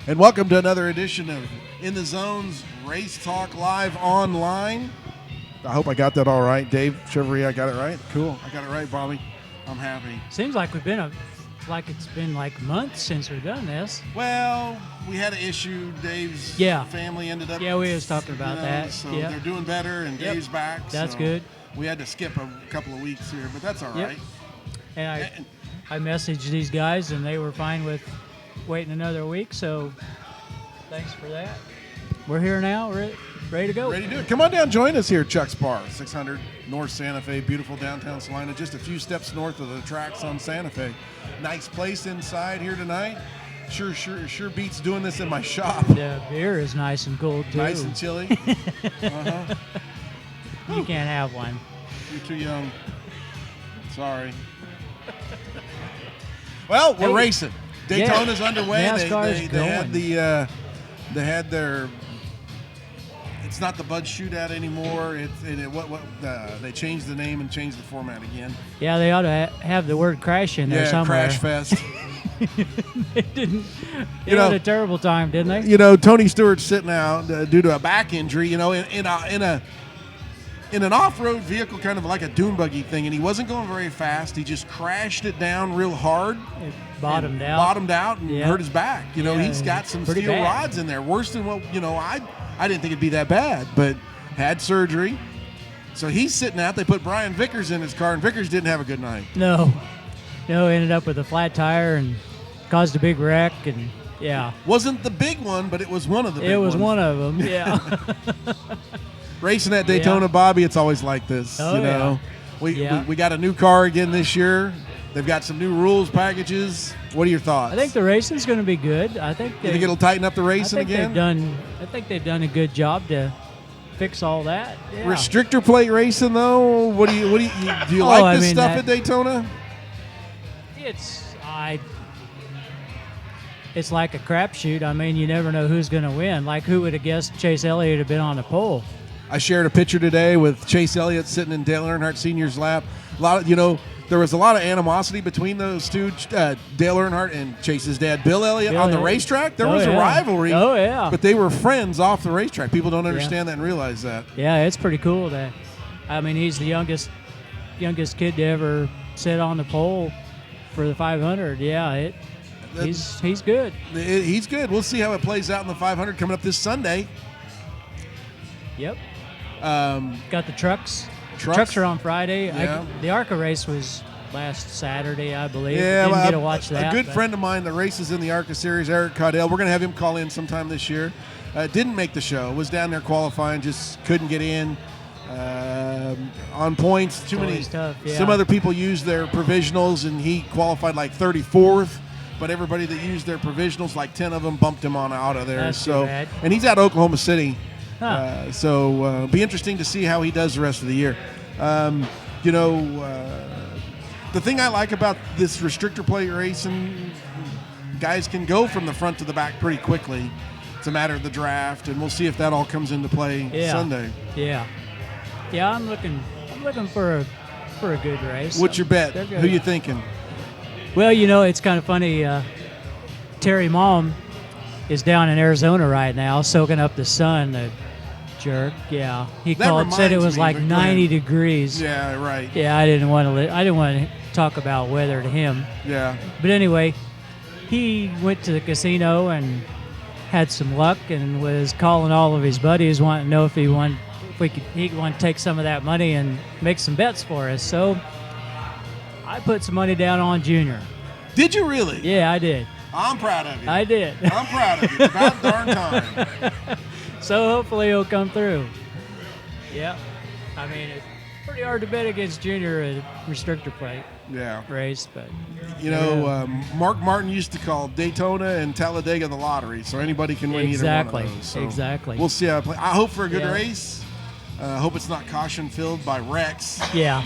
And welcome to another edition of In the Zone's Race Talk Live Online. I hope I got that all right. Dave Chevrolet, I got it right? Cool. I got it right, Bobby. I'm happy. Seems like it's been months since we've done this. Well, we had an issue. Dave's family ended up. Yeah, we was talking about that. So they're doing better, and Dave's back. That's so good. We had to skip a couple of weeks here, but that's all right. And I messaged these guys, and they were fine with waiting another week, so thanks for that. We're here now, ready to go. Ready to do it. Come on down, join us here at Chuck's Bar, 600 North Santa Fe, beautiful downtown Salina, just a few steps north of the tracks on Santa Fe. Nice place inside here tonight. Sure beats doing this in my shop. The beer is nice and cold, too. Nice and chilly. Uh-huh. You can't have one. You're too young. Sorry. Well, we're racing. Daytona's underway. They had their. It's not the Bud Shootout anymore. They changed the name and changed the format again. Yeah, they ought to have the word crash in there somewhere. Crash Fest. They didn't. They had a terrible time, didn't they? You know, Tony Stewart's sitting out due to a back injury. You know, in an off-road vehicle, kind of like a dune buggy thing, and he wasn't going very fast. He just crashed it down real hard. It bottomed out and hurt his back. You know, he's got some steel rods in there, worse than what I didn't think it'd be that bad, but had surgery. So he's sitting out. They put Brian Vickers in his car, and Vickers didn't have a good night. No, ended up with a flat tire and caused a big wreck, and wasn't the big one, but it was one of the big ones. It was one of them, yeah. Racing at Daytona, Bobby, it's always like this. We got a new car again this year. They've got some new rules packages. What are your thoughts? I think the racing's going to be good. I think you think it'll tighten up the racing again? I think they've done a good job to fix all that. Yeah. Restrictor plate racing, though. Do you like this stuff at Daytona? It's like a crapshoot. I mean, you never know who's going to win. Like, who would have guessed Chase Elliott had been on the pole? I shared a picture today with Chase Elliott sitting in Dale Earnhardt Sr.'s lap. There was a lot of animosity between those two, Dale Earnhardt and Chase's dad, Bill Elliott, on the racetrack. There was a rivalry. Oh, yeah. But they were friends off the racetrack. People don't understand that and realize that. Yeah, it's pretty cool. He's the youngest kid to ever sit on the pole for the 500. Yeah, he's good. He's good. We'll see how it plays out in the 500 coming up this Sunday. Yep. Got the trucks. Trucks are on Friday. Yeah. The ARCA race was last Saturday, I believe. Yeah, didn't get to watch that. A good friend of mine that races in the ARCA series, Eric Caudell, we're going to have him call in sometime this year. Didn't make the show. Was down there qualifying, just couldn't get in. On points, too many. Tough, yeah. Some other people used their provisionals, and he qualified like 34th. But everybody that used their provisionals, like 10 of them, bumped him on out of there. That's too bad. And he's out of Oklahoma City. Huh. So be interesting to see how he does the rest of the year. The thing I like about this restrictor plate racing, guys can go from the front to the back pretty quickly. It's a matter of the draft, and we'll see if that all comes into play Sunday. Yeah, I'm looking for a good race. What's your bet? Who you thinking? Well, it's kind of funny. Terry Malm is down in Arizona right now, soaking up the sun. The jerk. Yeah, he said it was like 90 degrees. Yeah, right. Yeah, I didn't want to talk about weather to him. Yeah. But anyway, he went to the casino and had some luck and was calling all of his buddies, wanting to know if he wanted to take some of that money and make some bets for us. So I put some money down on Junior. Did you really? Yeah, I did. I'm proud of you. I did. I'm proud of you. It's about darn time. So hopefully he'll come through. Yeah. I mean, it's pretty hard to bet against Junior at a restrictor plate race, but Mark Martin used to call Daytona and Talladega the lottery, so anybody can win either one of those. So exactly. We'll see how it plays. I hope for a good race. I hope it's not caution filled by wrecks. Yeah.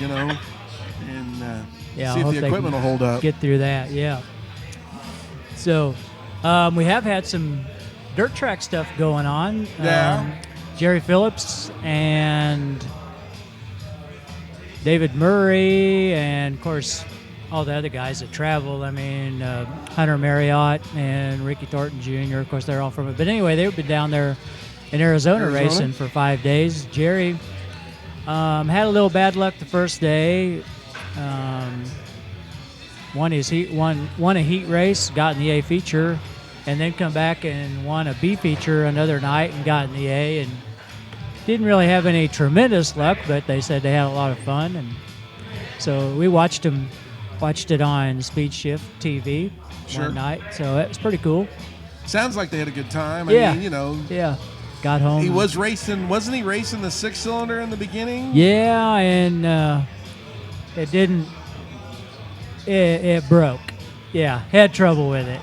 And see if the equipment will hold up. Get through that. Yeah. So we have had some dirt track stuff going on. Yeah. Jerry Phillips and David Murray, and of course all the other guys that travel. I mean, Hunter Marriott and Ricky Thornton Jr. Of course, they're all from it. But anyway, they've been down there in Arizona racing for 5 days. Jerry had a little bad luck the first day. Won a heat race, got in the A feature, and then come back and won a B feature another night and got in the A, and didn't really have any tremendous luck, but they said they had a lot of fun, and so we watched it on Speed Shift TV one night, so it was pretty cool. Sounds like they had a good time. Yeah. I mean, you know. Yeah. Got home. He was racing, wasn't he racing the 6-cylinder in the beginning? Yeah, and it didn't. It broke. Yeah, had trouble with it.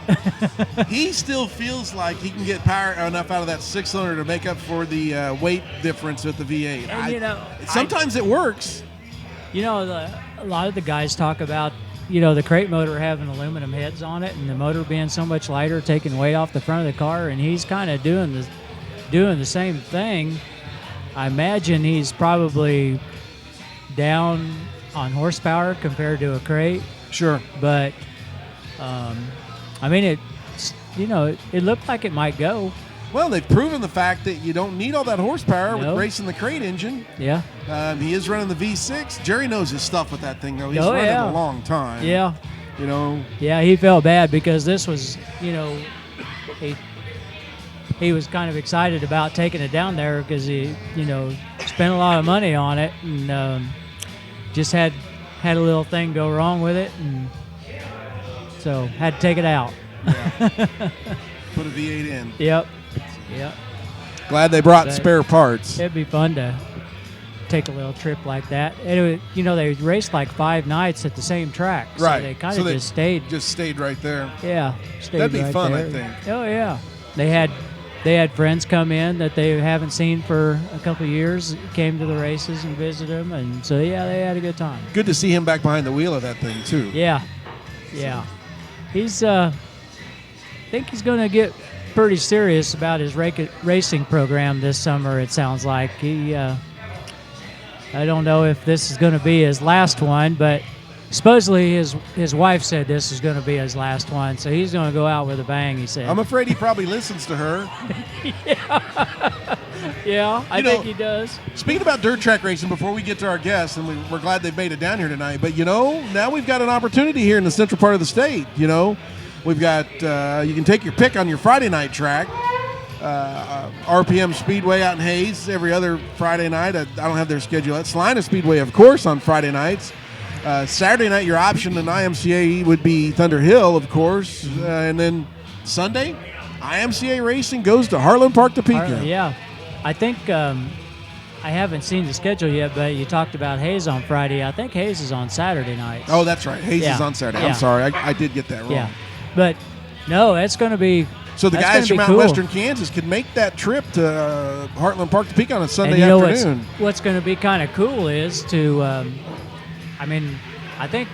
He still feels like he can get power enough out of that 6-cylinder to make up for the weight difference with the V8. And, sometimes it works. A lot of the guys talk about, the crate motor having aluminum heads on it and the motor being so much lighter, taking weight off the front of the car, and he's kind of doing the same thing. I imagine he's probably down on horsepower compared to a crate. Sure. But, I mean, it looked like it might go. Well, they've proven the fact that you don't need all that horsepower with racing the crate engine. Yeah. He is running the V6. Jerry knows his stuff with that thing, though. He's run it a long time. Yeah. Yeah, he felt bad because this was, he was kind of excited about taking it down there because he, spent a lot of money on it and just had a little thing go wrong with it, and so had to take it out. Yeah. Put a V8 in. Yep. Glad they brought spare parts. It'd be fun to take a little trip like that. And they raced like 5 nights at the same track, so right? they kind of just stayed. Just stayed right there. Yeah, that'd be right fun, there. I think. Oh yeah, they had friends come in that they haven't seen for a couple of years, came to the races and visited them, and so yeah, they had a good time. Good to see him back behind the wheel of that thing too. Yeah. He's I think he's going to get pretty serious about his racing program this summer. It sounds like I don't know if this is going to be his last one, but supposedly his wife said this is going to be his last one, so he's going to go out with a bang, he said. I'm afraid he probably listens to her. Yeah, I think he does. Speaking about dirt track racing, before we get to our guests, and we're glad they've made it down here tonight, but now we've got an opportunity here in the central part of the state. We've got, you can take your pick on your Friday night track. RPM Speedway out in Hayes every other Friday night. I don't have their schedule. At Salina Speedway, of course, on Friday nights. Saturday night, your option in IMCA would be Thunder Hill, of course. And then Sunday, IMCA racing goes to Heartland Park, Topeka. Yeah. I think I haven't seen the schedule yet, but you talked about Hayes on Friday. I think Hayes is on Saturday nights. Oh, that's right. Hayes is on Saturday. I'm sorry. I did get that wrong. Yeah. But, no, it's going to be So the guys from out in western Kansas could make that trip to Heartland Park, Topeka on a Sunday afternoon. What's going to be kind of cool is to, I think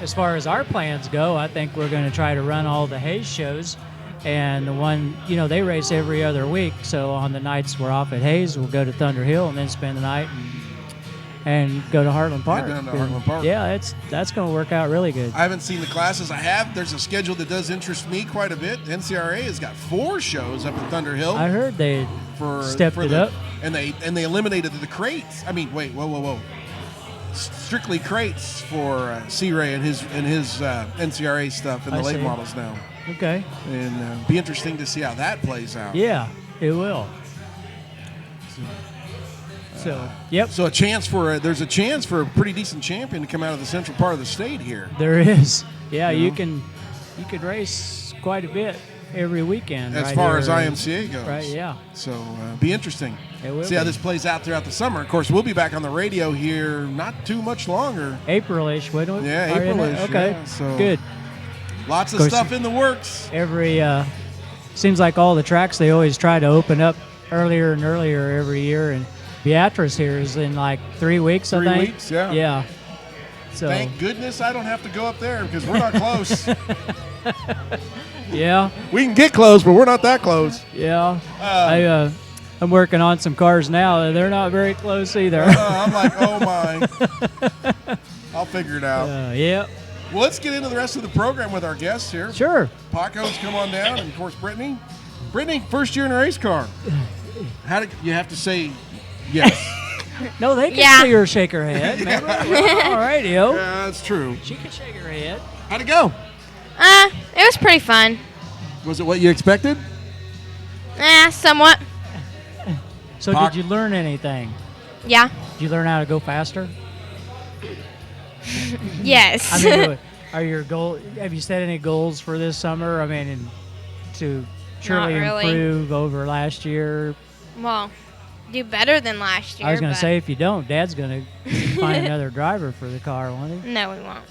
as far as our plans go, I think we're going to try to run all the Hayes shows. And the one, they race every other week. So on the nights we're off at Hayes, we'll go to Thunder Hill and then spend the night and go to Heartland Park. Head down to Heartland Park. Yeah, that's going to work out really good. I haven't seen the classes. There's a schedule that does interest me quite a bit. NCRA has got 4 shows up at Thunder Hill. I heard they stepped it up. And they eliminated the crates. I mean, wait, whoa. Strictly crates for C-Ray and his NCRA stuff in the late models now. Okay. And be interesting to see how that plays out. Yeah, it will. So, yep. So there's a chance for a pretty decent champion to come out of the central part of the state here. There is. Yeah, you could race quite a bit every weekend. As far as IMCA goes. Right, yeah. So be interesting. It will see how this plays out throughout the summer. Of course, we'll be back on the radio here not too much longer. April-ish, wouldn't we? Yeah, April-ish. Okay, yeah, so good. Lots of stuff in the works. Seems like all the tracks, they always try to open up earlier and earlier every year. And Beatrice here is in like 3 weeks, I think. 3 weeks, yeah. Yeah. So thank goodness I don't have to go up there because we're not close. Yeah. We can get close, but we're not that close. Yeah. I'm working on some cars now. They're not very close either. I'm like, oh my. I'll figure it out. Yeah. Well, let's get into the rest of the program with our guests here. Sure. Paco's come on down, and of course Brittney. Brittney, first year in a race car. How did you have to say yes? No, they can see her shake her head. Remember? On radio. Yeah, that's true. She can shake her head. How'd it go? It was pretty fun. Was it what you expected? Somewhat. So did you learn anything? Yeah. Did you learn how to go faster? Yes. I mean, are your goal? Have you set any goals for this summer? I mean, to surely Not really. improve over last year. Well, do better than last year. I was going to but say, if you don't, Dad's going to find another driver for the car, won't he? No, we won't.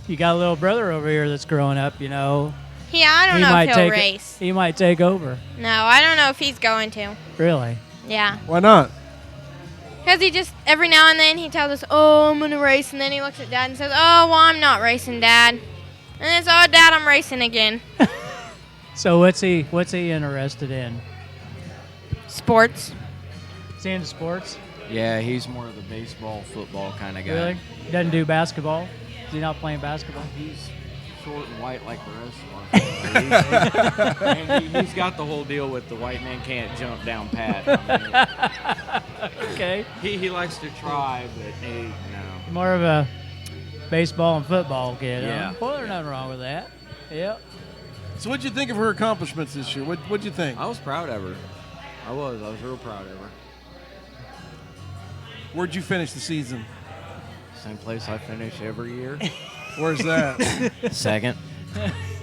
You got a little brother over here that's growing up, you know. Yeah, I don't know if he'll race. He might take over. No, I don't know if he's going to. Really? Yeah. Why not? Because he just, every now and then, he tells us, oh, I'm going to race. And then he looks at Dad and says, oh, well, I'm not racing, Dad. And it's, oh, Dad, I'm racing again. So what's he interested in? Sports. Is he into sports? Yeah, he's more of the baseball, football kind of guy. Really? He doesn't do basketball? Is he not playing basketball? He's short and white like the rest of us. And he's got the whole deal with the white man can't jump down pat. I mean, Okay. he likes to try, but no. More of a baseball and football kid, Yeah. huh? Well, there's nothing wrong with that. Yep. So what'd you think of her accomplishments this year? What'd you think? I was proud of her. I was real proud of her. Where'd you finish the season? Same place I finish every year. Where's that? Second.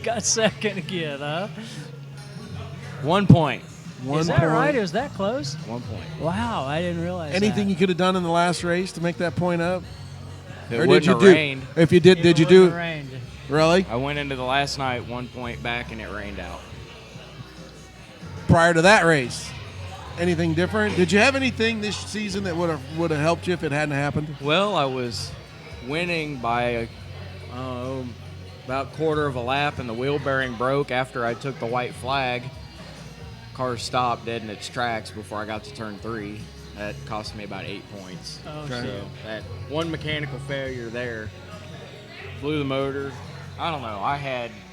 Got second again, huh? 1 point. Is that right? Is that close? 1 point. Wow, I didn't realize Anything that. you could have done in the last race to make that point up? If it Or wouldn't did you have do? rained, If you did, did you It do? wouldn't have rained. Really? I went into the last night 1 point back and it rained out. Prior to that race, anything different? Did you have anything this season that would have helped you if it hadn't happened? Well, I was winning by about quarter of a lap, and the wheel bearing broke after I took the white flag. Car stopped dead in its tracks before I got to turn 3. That cost me about 8 points. Okay. So that one mechanical failure there blew the motor. I don't know.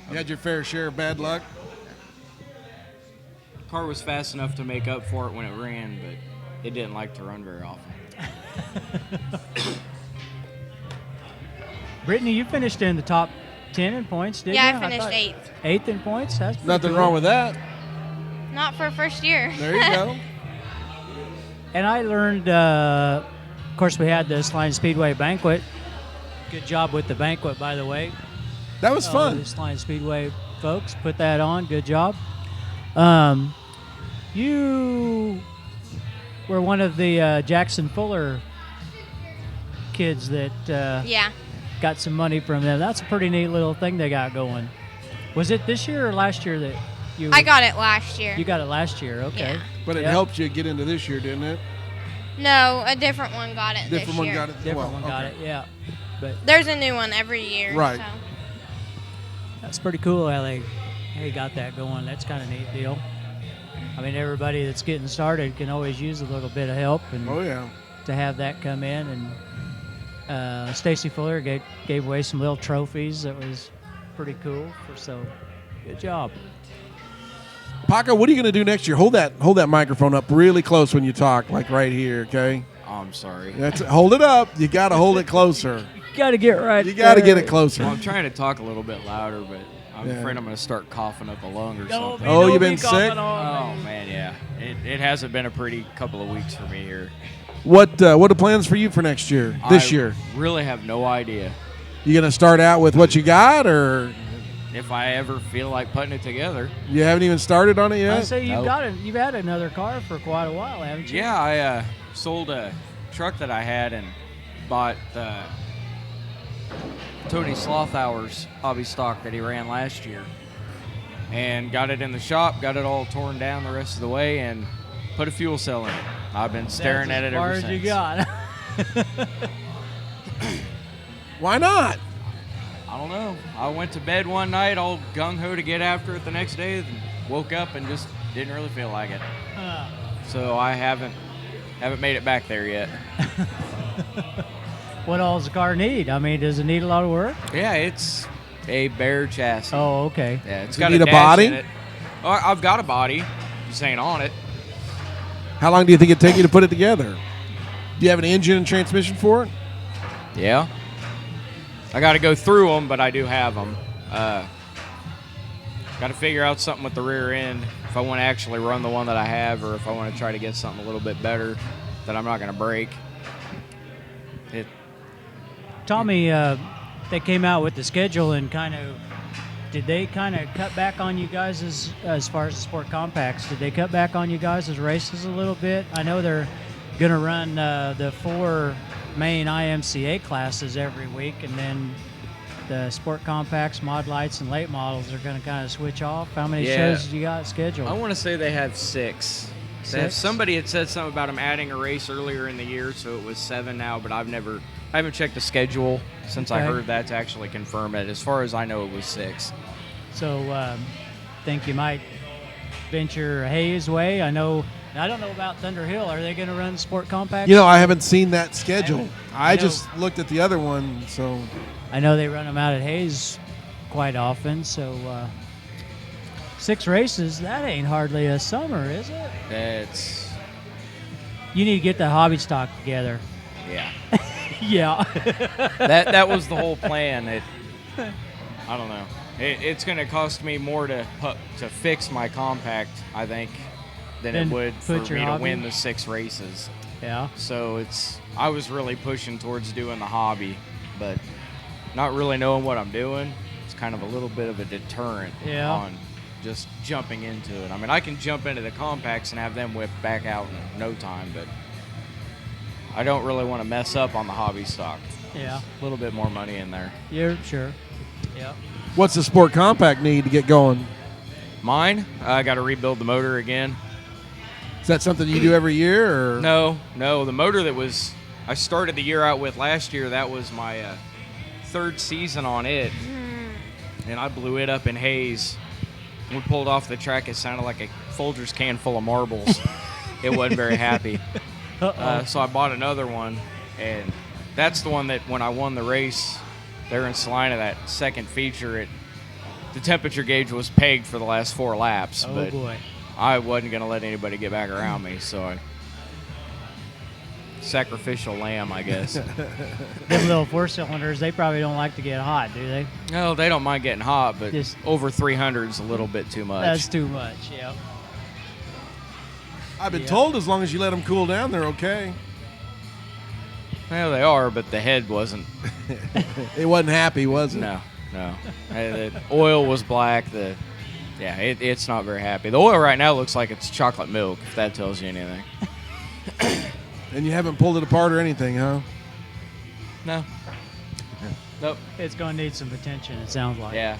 You had your fair share of bad luck. Car was fast enough to make up for it when it ran, but it didn't like to run very often. Brittney, you finished in the top 10 in points, didn't you? Yeah, I finished 8th. 8th in points? That's pretty Nothing good. wrong with that. Not for first year. There you go. And I learned, of course, we had this Line Speedway banquet. Good job with the banquet, by the way. That was fun. This Line Speedway folks put that on. Good job. You were one of the Jackson Fuller kids that Yeah. got some money from them. That's a pretty neat little thing they got going. Was it this year or last year that you? I got it last year. You got it last year. Okay. Yeah. But it Yep. helped you get into this year, didn't it? No, a different one got it Different this one year. got it. Different well, one got okay. it. Yeah. But There's a new one every year. Right. So. that's pretty cool how they got that going. That's kind of a neat deal. I mean, everybody that's getting started can always use a little bit of help, and Oh yeah. to have that come in, and Stacy Fuller gave away some little trophies. That was pretty cool. So, good job. Paco, what are you going to do next year? Hold that microphone up really close when you talk, like right here, okay? Oh, I'm sorry. Hold it up. You got to hold it closer. You got to get right. You got to there. get it closer. Well, I'm trying to talk a little bit louder, but I'm Yeah. afraid I'm going to start coughing up a lung or Don't something. be- Oh, don't you be been sick? coughing on Oh me. man, yeah. It hasn't been a pretty couple of weeks for me here. What are plans for you for next year? This year, Really have no idea. you going to start out with what you got, or If I ever feel like putting it together. you haven't even started on it I yet? say Nope. you've had another car for quite a while, haven't you? Yeah, I sold a truck that I had and bought Tony Slothauer's hobby stock that he ran last year. And got it in the shop, got it all torn down the rest of the way, and put a fuel cell in it. I've been staring That's at it as far ever as since. you got. Why not? I don't know. I went to bed one night all gung-ho to get after it the next day, and woke up and just didn't really feel like it. So I haven't made it back there yet. What all does the car need? I mean, does it need a lot of work? Yeah, it's a bare chassis. Oh, okay. Yeah, it's Does it got need a dash body? in it. Oh, I've got a body. Just ain't on it. How long do you think it'd take you to put it together? Do you have an engine and transmission for it? Yeah. I got to go through them, but I do have them. Got to figure out something with the rear end if I want to actually run the one that I have, or if I want to try to get something a little bit better that I'm not going to break. Tommy, they came out with the schedule and did they kind of cut back on you guys as far as the sport compacts? Did they cut back on you guys' races a little bit? I know they're going to run the 4 main IMCA classes every week, and then the sport compacts, mod lights, and late models are going to kind of switch off. How many shows do you got scheduled? I want to say they have 6. Somebody had said something about them adding a race earlier in the year, so it was 7 now, but I haven't checked the schedule since I Okay. heard that to actually confirm it. As far as I know, it was 6. So, think you might venture Hayes way? I don't know about Thunder Hill. Are they going to run sport compacts? You know, I haven't seen that schedule. I I know. just looked at the other one, so I know they run them out at Hayes quite often. So, 6 races, that ain't hardly a summer, is it? You need to get the hobby stock together. Yeah. Yeah. that was the whole plan. I don't know. It's going to cost me more to fix my compact, I think, than Then it would for put your me to hobby? win the 6 races. Yeah. So I was really pushing towards doing the hobby, but not really knowing what I'm doing. It's kind of a little bit of a deterrent on just jumping into it. I mean, I can jump into the compacts and have them whipped back out in no time, but I don't really want to mess up on the hobby stock. Yeah. A little bit more money in there. You're sure. Yeah. what's the sport compact need to get going? Mine, I got to rebuild the motor again. Is that something you do every year? Or? No. The motor I started the year out with last year, that was my 3rd season on it. And I blew it up in Hayes. When we pulled off the track, it sounded like a Folgers can full of marbles. It wasn't very happy. So I bought another one, and that's the one that when I won the race there in Salina, that second feature, the temperature gauge was pegged for the last 4 laps. Oh, but boy. I wasn't going to let anybody get back around me, so sacrificial lamb, I guess. Them little 4-cylinders, they probably don't like to get hot, do they? No, they don't mind getting hot, but Just- over 300 is a little bit too much. That's too much, yeah. I've been told as long as you let them cool down, they're okay. Well, they are, but the head wasn't. It wasn't happy, was it? No. The oil was black. It's not very happy. The oil right now looks like it's chocolate milk, if that tells you anything. And you haven't pulled it apart or anything, huh? No. Nope. It's going to need some attention, it sounds like. Yeah.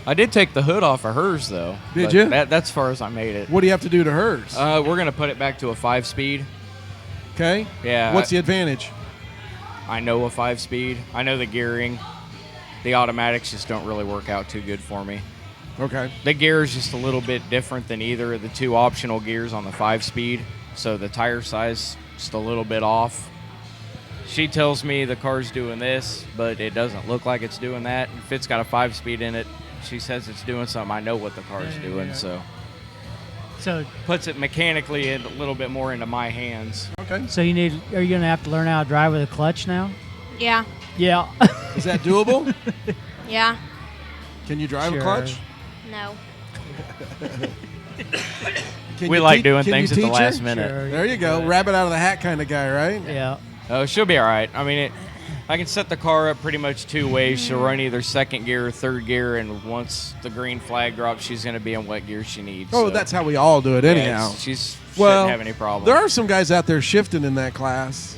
I did take the hood off of hers, though. Did but you? That's as far as I made it. What do you have to do to hers? We're going to put it back to a 5-speed. Okay. Yeah. What's the advantage? I know a 5-speed. I know the gearing. The automatics just don't really work out too good for me. Okay. The gear is just a little bit different than either of the 2 optional gears on the 5-speed, so the tire size just a little bit off. She tells me the car's doing this, but it doesn't look like it's doing that. If it's got a 5-speed in it, she says it's doing something. I know what the car's doing, so puts it mechanically a little bit more into my hands. Okay. So are you going to have to learn how to drive with a clutch now? Yeah. Yeah. Is that doable? Yeah. Can you drive Sure. a clutch? No. Can We you like te- doing can you things at the teach last her? minute. Sure. There you go. Rabbit out of the hat kind of guy, right? Yeah. Oh, she'll be all right. I mean, I can set the car up pretty much 2 ways. She'll run either 2nd gear or 3rd gear, and once the green flag drops, she's going to be in what gear she needs. Oh, so, that's how we all do it anyhow. She Well, shouldn't have any problem. There are some guys out there shifting in that class.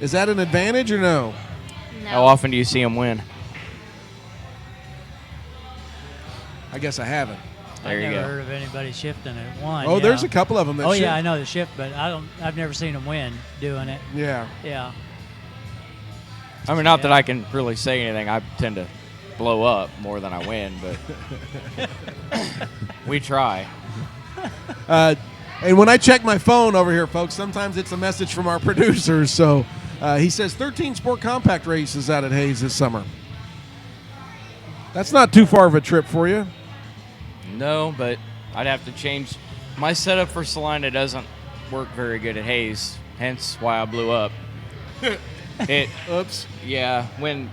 Is that an advantage or no? No. How often do you see them win? I guess I haven't. There I've you never go. heard of anybody shifting at one. Oh, there's a couple of them that Oh, shift. yeah, I know the shift, but I've never seen them win doing it. Yeah. Yeah. I mean, not that I can really say anything. I tend to blow up more than I win, but we try. And when I check my phone over here, folks, sometimes it's a message from our producers. So He says 13 Sport Compact races out at Hayes this summer. That's not too far of a trip for you. No, but I'd have to change. My setup for Salina doesn't work very good at Hayes, hence why I blew up. Oops. Yeah, when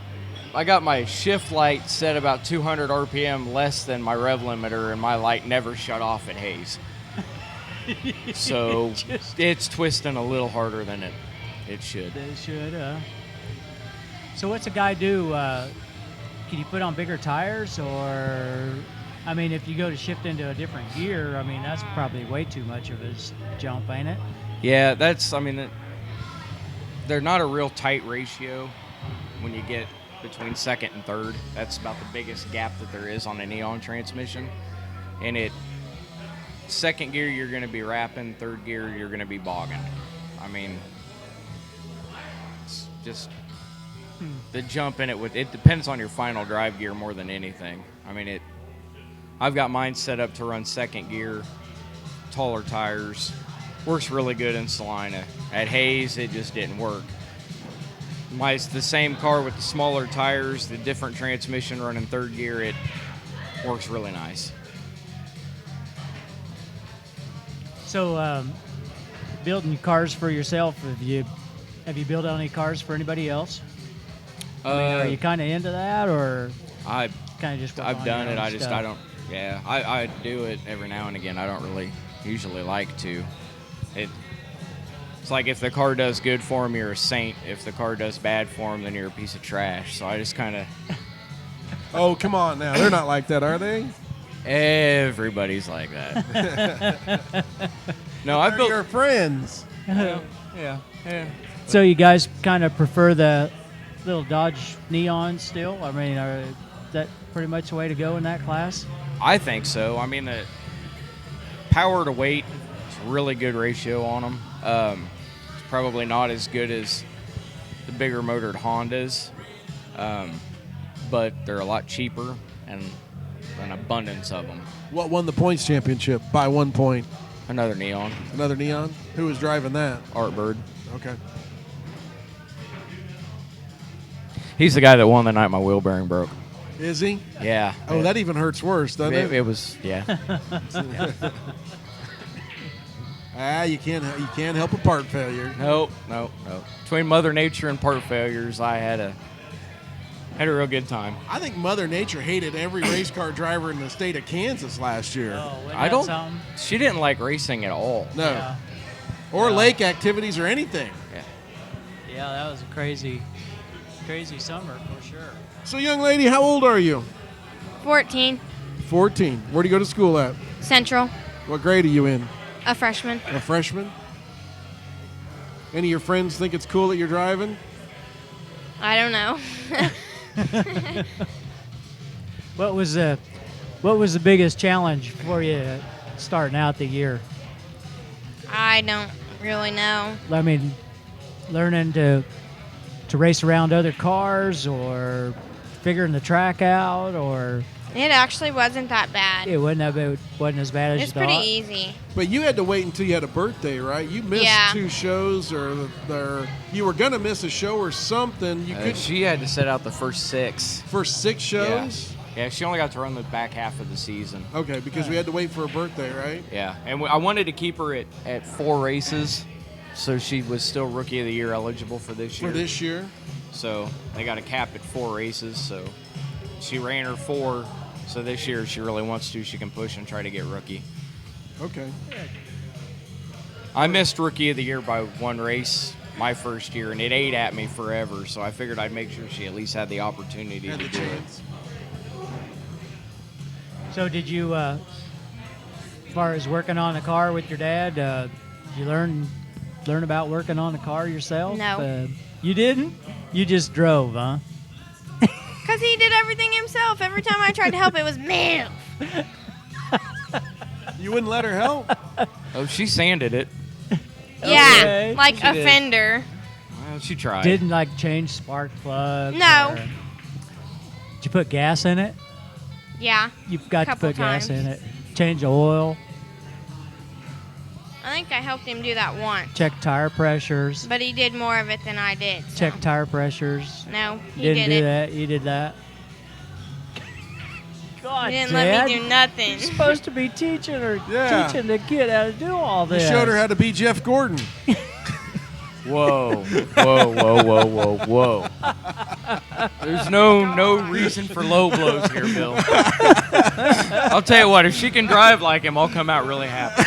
I got my shift light set about 200 RPM less than my rev limiter, and my light never shut off at Hayes. So it's twisting a little harder than it should. It should. So what's a guy do? Can you put on bigger tires, or I mean, if you go to shift into a different gear, I mean that's probably way too much of his jump, ain't it? Yeah, they're not a real tight ratio when you get between second and third. That's about the biggest gap that there is on a Neon transmission. And second gear you're going to be wrapping, third gear you're going to be bogging. I mean, it's just the jump in it depends on your final drive gear more than anything. I mean, I've got mine set up to run second gear, taller tires. Works really good in Salina. At Hayes, it just didn't work. The same car with the smaller tires, the different transmission running third gear, it works really nice. So, building cars for yourself, have you built any cars for anybody else? I mean, are you kind of into that, or kind of just? I've done it. I don't. Yeah, I do it every now and again. I don't really usually like to. It's like if the car does good for him, you're a saint. If the car does bad for him, then you're a piece of trash. So I just kind of. Oh, come on now. They're not like that, are they? Everybody's like that. No, I've built your friends. Yeah. So you guys kind of prefer the little Dodge Neon still? I mean, is that pretty much the way to go in that class? I think so. I mean, the power to weight is a really good ratio on them. It's probably not as good as the bigger motored Hondas, but they're a lot cheaper and an abundance of them. What won the points championship by 1 point? Another Neon. Another Neon? Who was driving that? Art Bird. Okay. He's the guy that won the night my wheel bearing broke. Is he? Yeah. Oh, that even hurts worse, doesn't it? It was, yeah. You can't help a part failure. Nope. Between Mother Nature and part failures, I had a real good time. I think Mother Nature hated every race car driver in the state of Kansas last year. Oh, She didn't like racing at all. No. Yeah. Or lake activities or anything. Yeah, that was a crazy summer for sure. So, young lady, how old are you? 14. 14. Where do you go to school at? Central. What grade are you in? A freshman. A freshman? Any of your friends think it's cool that you're driving? I don't know. What was the biggest challenge for you starting out the year? I don't really know. I mean, learning to race around other cars, or figuring the track out, or It actually wasn't that bad. it wasn't as bad as It's you thought. pretty easy. But you had to wait until you had a birthday, right? You missed Yeah. 2 shows, or you were going to miss a show or something. You could She had to set out the first 6. for 6 shows? Yeah, she only got to run the back half of the season. Okay, because we had to wait for a birthday, right? Yeah, and I wanted to keep her at 4 races, so she was still Rookie of the Year eligible for this year. For this year? So they got a cap at 4 races, so she ran her 4. So this year, if she really wants to, she can push and try to get Rookie. Okay. I missed Rookie of the Year by 1 race my first year, and it ate at me forever, so I figured I'd make sure she at least had the opportunity Had to the do chance. So did you, as far as working on the car with your dad, did you learn about working on the car yourself? No. You didn't? You just drove, huh? Because he did everything himself. Every time I tried to help, it was man. You wouldn't let her help? Oh, she sanded it. Yeah, Okay. like She a did. fender. Well, she tried. Didn't like change spark plugs? No. or- Did you put gas in it? Yeah. You've got to Couple put gas times. in it. Change the oil. I think I helped him do that once. Check tire pressures. But he did more of it than I did. So. Check tire pressures. No, he Didn't did do it. that. You did that. God, He didn't Dad. let me do nothing. You're supposed to be teaching Yeah. the kid how to do all You this. showed her how to be Jeff Gordon. Whoa, whoa, whoa, whoa, whoa, whoa. There's no reason for low blows here, Bill. I'll tell you what, if she can drive like him, I'll come out really happy.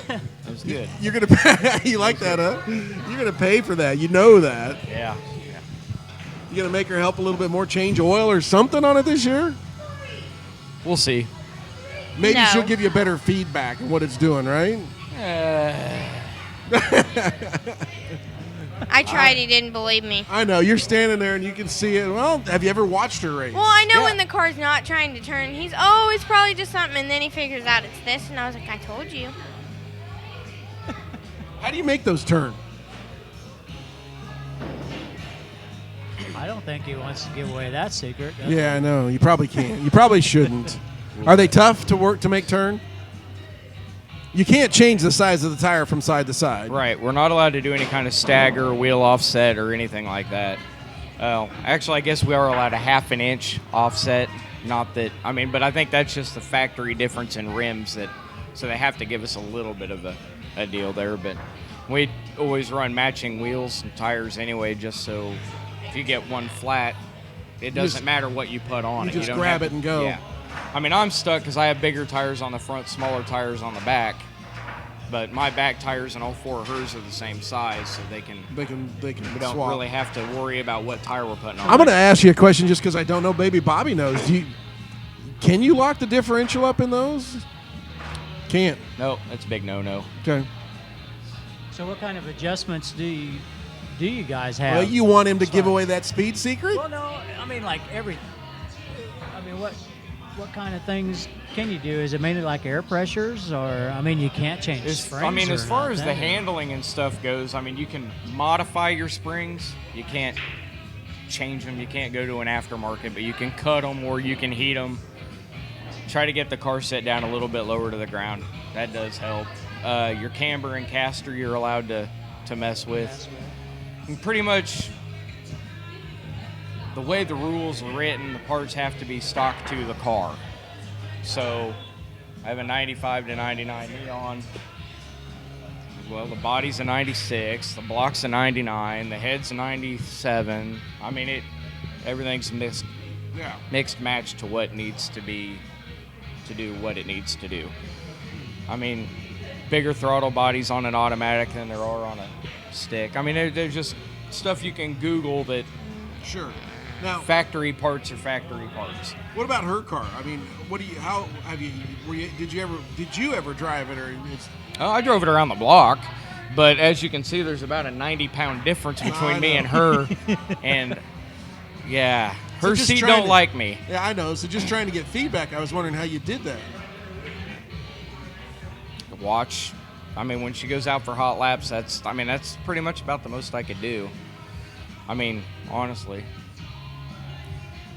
That was good. You're gonna pay, you like that, huh? You're gonna pay for that. You know that. Yeah. You gonna make her help a little bit more, change oil or something on it this year? We'll see. Maybe No. she'll give you better feedback on what it's doing, right? I tried. He didn't believe me. I know. You're standing there and you can see it. Well, have you ever watched her race? Well, I know Yeah. when the car's not trying to turn. It's probably just something, and then he figures out it's this, and I was like, I told you. How do you make those turn? I don't think he wants to give away that secret. does he? Yeah, I know. You probably can't. You probably shouldn't. Are they tough to work to make turn? You can't change the size of the tire from side to side. Right, we're not allowed to do any kind of stagger, wheel offset, or anything like that. Actually, I guess we are allowed a ½ inch offset. Not that, but I think that's just the factory difference in rims so they have to give us a little bit of a deal there. But we always run matching wheels and tires anyway, just so if you get one flat, it doesn't just- matter what you put on you it. just don't grab have it and go. Yeah. I'm stuck because I have bigger tires on the front, smaller tires on the back. But my back tires and all four of hers are the same size, so they can They can we don't swap. really have to worry about what tire we're putting on. I'm going to ask you a question just because I don't know. Baby Bobby knows. Can you lock the differential up in those? Can't. No, that's a big no-no. Okay. So what kind of adjustments do you guys have? Well, you want him to as give far- away that speed secret? Well, no, what kind of things can you do? Is it mainly like air pressures, or you can't change springs? As far as the nothing. handling and stuff goes, you can modify your springs. You can't change them. You can't go to an aftermarket, but you can cut them or you can heat them. Try to get the car set down a little bit lower to the ground. That does help. Your camber and caster you're allowed to mess with. And pretty much the way the rules are written, the parts have to be stock to the car. So I have a 95 to 99 Neon. Well, the body's a 96, the block's a 99, the head's a 97. Everything's mixed match to what needs to be to do what it needs to do. Bigger throttle bodies on an automatic than there are on a stick. There's just stuff you can Google that Sure. Now, factory parts are factory parts. what about her car? Did you ever drive it, or I drove it around the block, but as you can see, there's about a 90-pound difference between me and her, and yeah, So her just seat trying don't to- like me. Yeah, I know. So just trying to get feedback. I was wondering how you did that. Watch. When she goes out for hot laps, that's pretty much about the most I could do. Honestly.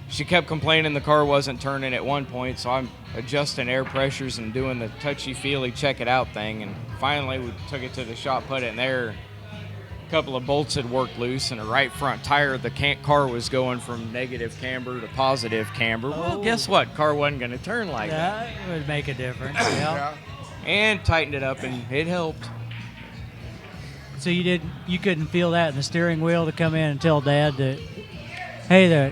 She kept complaining the car wasn't turning at one point, so I'm adjusting air pressures and doing the touchy-feely check it out thing, and finally we took it to the shop, put it in there. A couple of bolts had worked loose, and the right front tire, the car was going from negative camber to positive camber. Well, guess what? Car wasn't going to turn like that. That would make a difference. Yeah. And tightened it up, and it helped. So you couldn't feel that in the steering wheel to come in and tell Dad that, hey, the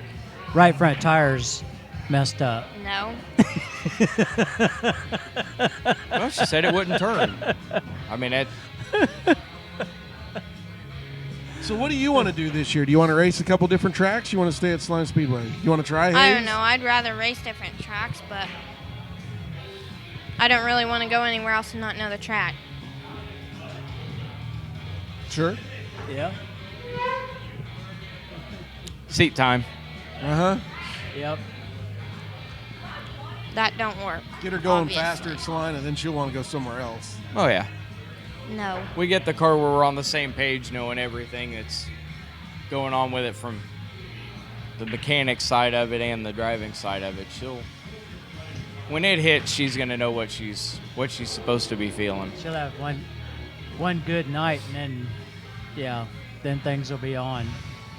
right front tire's messed up. No. Well, she said it wouldn't turn. So what do you want to do this year? Do you want to race a couple different tracks? You want to stay at Slime Speedway? You want to try Hayes? I don't know. I'd rather race different tracks, but I don't really want to go anywhere else and not know the track. Sure. Yeah. Seat time. Uh-huh. Yep. That don't work. Get her going obviously. faster at Slime, and then she'll want to go somewhere else. Oh, yeah. No. We get the car where we're on the same page, knowing everything that's going on with it from the mechanic side of it and the driving side of it. When it hits, she's gonna know what she's supposed to be feeling. She'll have one good night, and then things will be on.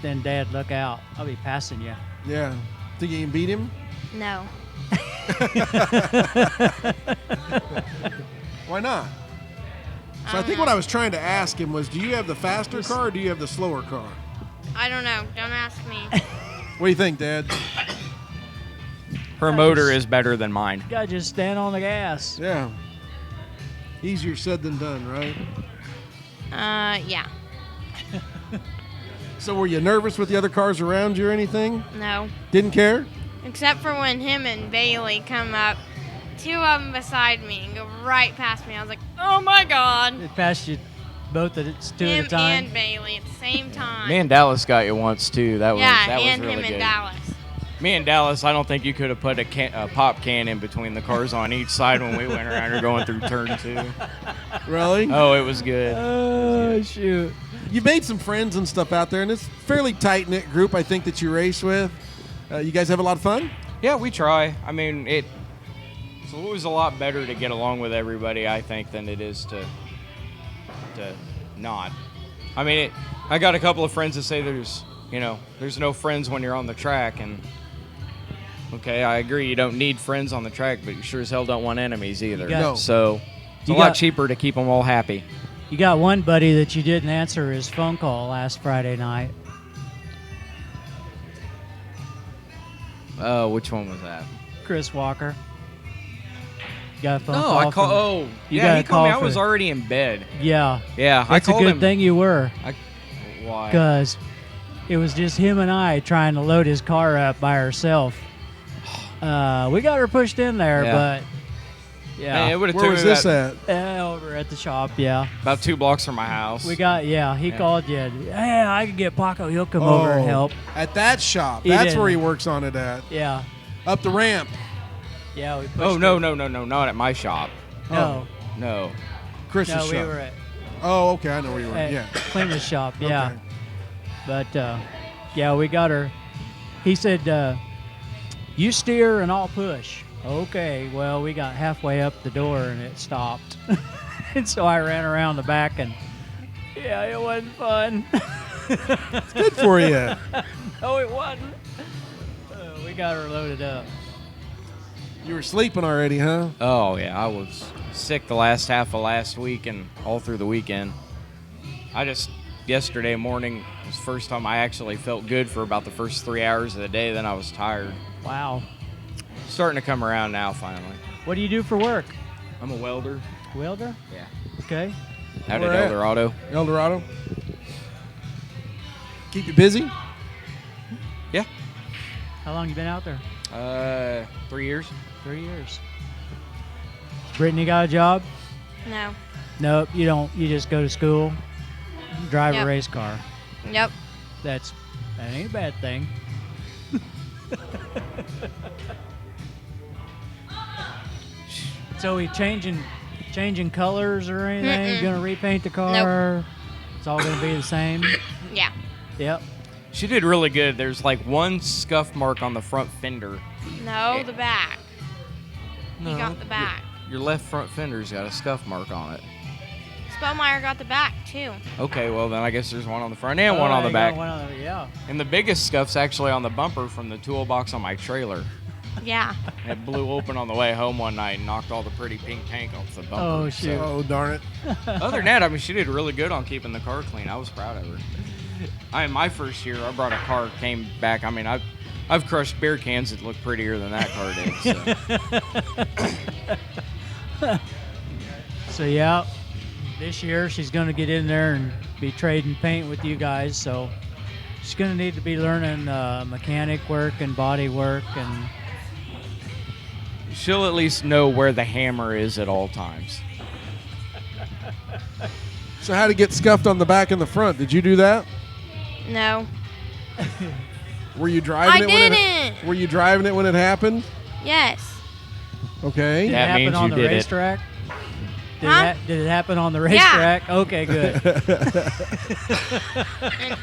Then Dad, look out! I'll be passing you. Yeah. Think you can beat him? No. Why not? So I think what I was trying to ask him was, do you have the faster car or do you have the slower car? I don't know. Don't ask me. What do you think, Dad? Her motor is better than mine. Gotta just stand on the gas. Yeah. Easier said than done, right? Yeah. So were you nervous with the other cars around you or anything? No. Didn't care? Except for when him and Bailey come up, 2 of them beside me and go right past me. I was like, oh my God. It passed you both at two Him at a time. and Bailey at the same time. Me and Dallas got you once too. That was and really him good. and Dallas. Me and Dallas, I don't think you could have put a pop can in between the cars on each side when we went around or going through turn 2. Really? Oh, it was good. Oh, shoot. You've made some friends and stuff out there, and it's a fairly tight-knit group, I think, that you race with. You guys have a lot of fun? Yeah, we try. I mean, it's always a lot better to get along with everybody, I think, than it is to not. I mean, I got a couple of friends that say there's no friends when you're on the track, and okay, I agree, you don't need friends on the track, but you sure as hell don't want enemies either. No. So it's a lot cheaper to keep them all happy. You got one buddy that you didn't answer his phone call last Friday night. Which one was that? Chris Walker. You got a phone No, call. I called. from- Oh, you yeah, got he a called me. call I was for- already in bed. Yeah. Yeah, That's I a called good him. thing you were, Why? because it was just him and I trying to load his car up by ourselves. We got her pushed in there, Yeah. but yeah. Hey, it would have Where took was me this about, at? Over at the shop, yeah. about 2 blocks from my house. He called you. Hey, I can get Paco. He'll come over and help. At that shop. He That's didn't. where he works on it at. Yeah. Up the ramp. Yeah, we pushed Oh, her. no, not at my shop. No. No. Chris's No, shop. we were at Oh, okay. I know where you were. Yeah. Cleaner's shop, yeah. Okay. But, yeah, we got her. He said, you steer and I'll push. Okay, well, we got halfway up the door and it stopped. And so I ran around the back and, yeah, it wasn't fun. It's good for you. No, it wasn't. We got her loaded up. You were sleeping already, huh? Oh, yeah, I was sick the last half of last week and all through the weekend. Yesterday morning was the first time I actually felt good for about the first 3 hours of the day, then I was tired. Wow. Starting to come around now, finally. What do you do for work? I'm a welder. Welder? Yeah. Okay. Out Where at at? El Dorado. El Dorado. Keep you busy? Yeah. How long you been out there? 3 years. 3 years. Brittney got a job? No. Nope, you don't. You just go to school, drive a Yep. race car. Yep. That ain't a bad thing. So we changing colors or anything? Mm-mm. Gonna repaint the car? It's all gonna be the same. Yeah. Yep. She did really good. There's like one scuff mark on the front fender. No, the back. He No. got the back. Your left front fender's got a scuff mark on it. Spellmeyer got the back, too. Okay, well then I guess there's one on the front and one on the you back. got one on the- yeah. And the biggest scuff's actually on the bumper from the toolbox on my trailer. Yeah. It blew open on the way home one night and knocked all the pretty pink tank off the bumper. Oh shoot. Oh, darn it. Other than that, I mean, she did really good on keeping the car clean. I was proud of her. My first year, I brought a car, came back. I mean, I've crushed beer cans that look prettier than that car did. So. So yeah, this year she's gonna get in there and be trading paint with you guys. So she's gonna need to be learning mechanic work and body work and. She'll at least know where the hammer is at all times. So how to get scuffed on the back and the front? Did you do that? No. Were you driving I it when didn't. Were you driving it when it happened? Yes. Okay. Did it That happen means on you the did it. racetrack? Did it happen on the racetrack? Okay, good. And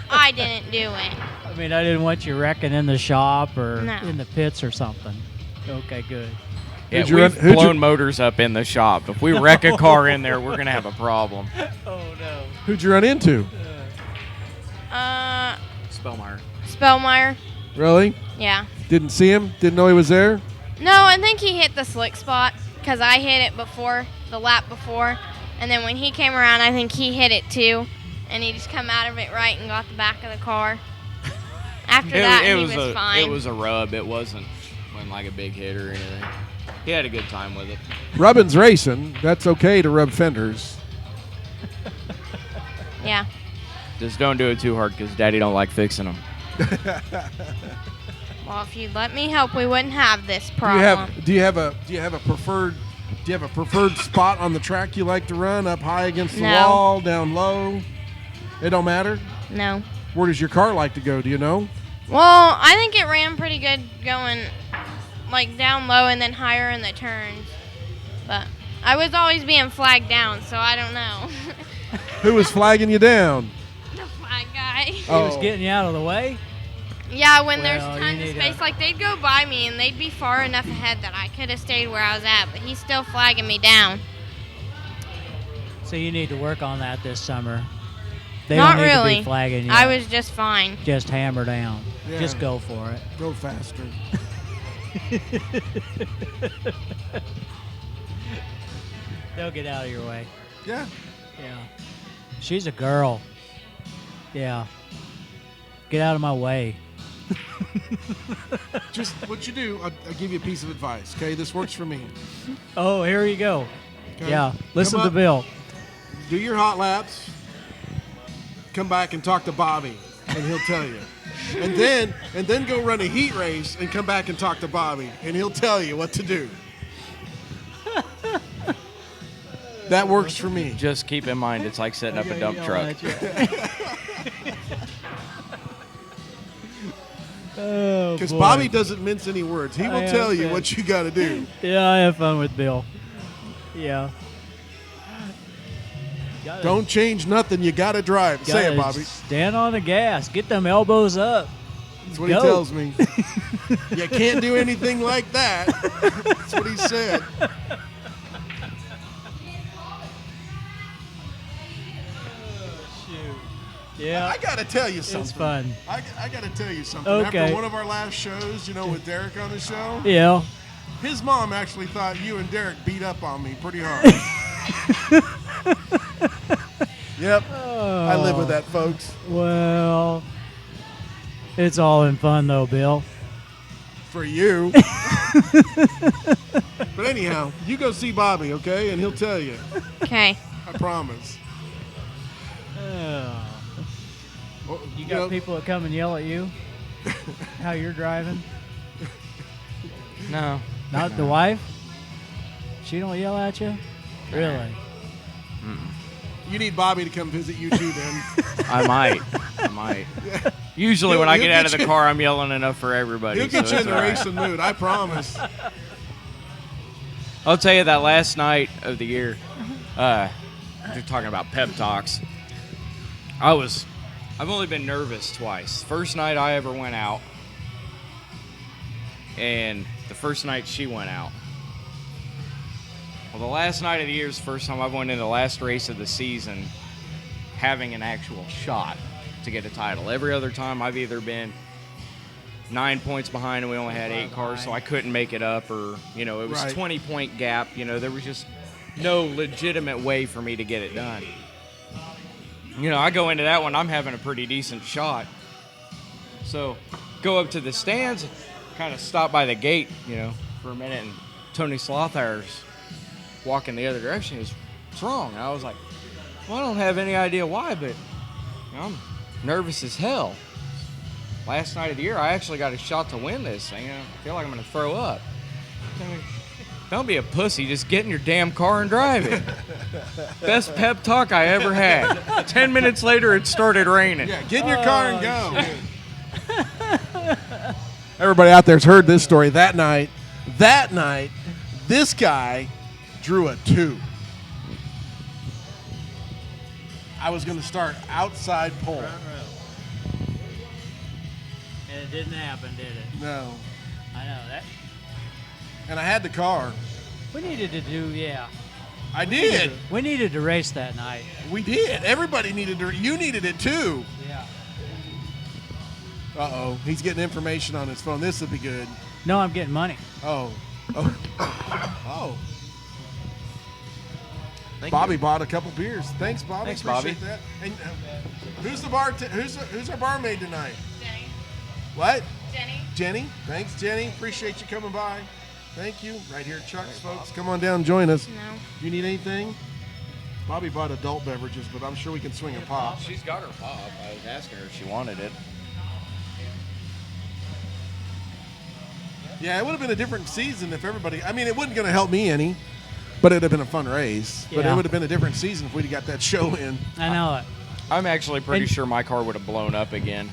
I didn't do it. I mean, I didn't want you wrecking in the shop or No. in the pits or something. Okay, good. Yeah, Who'd you we've run- who'd blown you- motors up in the shop. If we wreck a car in there, we're gonna have a problem. Oh no. Who'd you run into? Spellmeyer. Spellmeyer. Really? Yeah. Didn't see him? Didn't know he was there? No, I think he hit the slick spot because I hit it before, the lap before. And then when he came around, I think he hit it too. And he just come out of it right and got the back of the car. After that, he was fine. It was a rub. It wasn't like a big hit or anything. He had a good time with it. Rubbin's racing. That's okay to rub fenders. Yeah. Just don't do it too hard because Daddy don't like fixing them. Well, if you'd let me help, we wouldn't have this problem. Do you have a preferred spot on the track you like to run? Up high against the No. wall, down low? It don't matter? No. Where does your car like to go? Do you know? Well, I think it ran pretty good going like down low and then higher in the turns. But I was always being flagged down, so I don't know. Who was flagging you down? The flag guy. He was getting you out of the way. Yeah, when there's Well, you tons of need space, a- like they'd go by me and they'd be far enough ahead that I could have stayed where I was at, but he's still flagging me down. So you need to work on that this summer. They Not don't need to really. be flagging you. I was just fine. just hammer down. Yeah. Just go for it. Go faster. They'll get out of your way. Yeah. Yeah. She's a girl. Yeah. Get out of my way. Just what you do, I'll give you a piece of advice, okay? This works for me. Oh, here you go. Okay? Yeah. Listen Come to up, Bill. Do your hot laps. Come back and talk to Bobby, and he'll tell you. And then go run a heat race and come back and talk to Bobby, and he'll tell you what to do. That works for me. Just keep in mind, it's like setting up a dump truck. Oh, Because boy. Bobby doesn't mince any words. He will I tell you understand. what you got to do. Yeah, I have fun with Bill. Yeah. Gotta- Don't change nothing. You got to drive. Say it, gotta Bobby. Stand on the gas. Get them elbows up. That's what Go. he tells me. You can't do anything like that. That's what he said. Yeah. I got to tell you something. It's fun. I got to tell you something. Okay. After one of our last shows, with Derek on the show, Yeah. his mom actually thought you and Derek beat up on me pretty hard. Yep. I live with that, folks. Well, it's all in fun though, Bill. For you. But anyhow, you go see Bobby, okay? And he'll tell you. Okay. I promise. Oh. Well, You got people that come and yell at you how you're driving? No. Not the wife? She don't yell at you? Really? You need Bobby to come visit you too, then. I might. Usually when I He'll get out get of the you- car, I'm yelling enough for everybody. He'll get so you it's in the all right. racing mood, I promise. I'll tell you that last night of the year, you're talking about pep talks. I've only been nervous twice. First night I ever went out, and the first night she went out. Well, the last night of the year is the first time I went in the last race of the season having an actual shot to get a title. Every other time I've either been 9 points behind and we only had 8 cars, so I couldn't make it up, or, it was Right. 20-point gap. There was just no legitimate way for me to get it done. I go into that one, I'm having a pretty decent shot. So go up to the stands, kind of stop by the gate, for a minute, and Tony Slothire's walking the other direction. He goes, "What's wrong?" And I was like, "Well, I don't have any idea why, but I'm nervous as hell. Last night of the year, I actually got a shot to win this thing. I feel like I'm going to throw up." I mean, don't be a pussy. Just get in your damn car and drive it. Best pep talk I ever had. 10 minutes later, it started raining. Yeah, get in your car and go. Everybody out there's heard this story. That night, this guy drew a 2. I was going to start outside pole. Front row. And it didn't happen, did it? No. I know that. And I had the car. We needed to do, yeah. I did. We needed to race that night. We did. Everybody needed to. You needed it too. Yeah. Uh-oh. He's getting information on his phone. This will be good. No, I'm getting money. Oh. Oh. Oh. Thank Bobby you. bought a couple beers. Thanks, Bobby. Thanks, Appreciate Bobby. that. And who's the who's our barmaid tonight? Jenny. What? Jenny. Jenny. Thanks, Jenny. Appreciate you coming by. Thank you. Right here at Chuck's, folks. Come on down and join us. No. You need anything? Bobby bought adult beverages, but I'm sure we can swing a pop. She's got her pop. I was asking her if she wanted it. Yeah, it would have been a different season if everybody. I mean, it wasn't going to help me any, but it'd have been a fun race. But Yeah. it would have been a different season if we'd have got that show in. I know it. I'm actually pretty And- sure my car would have blown up again.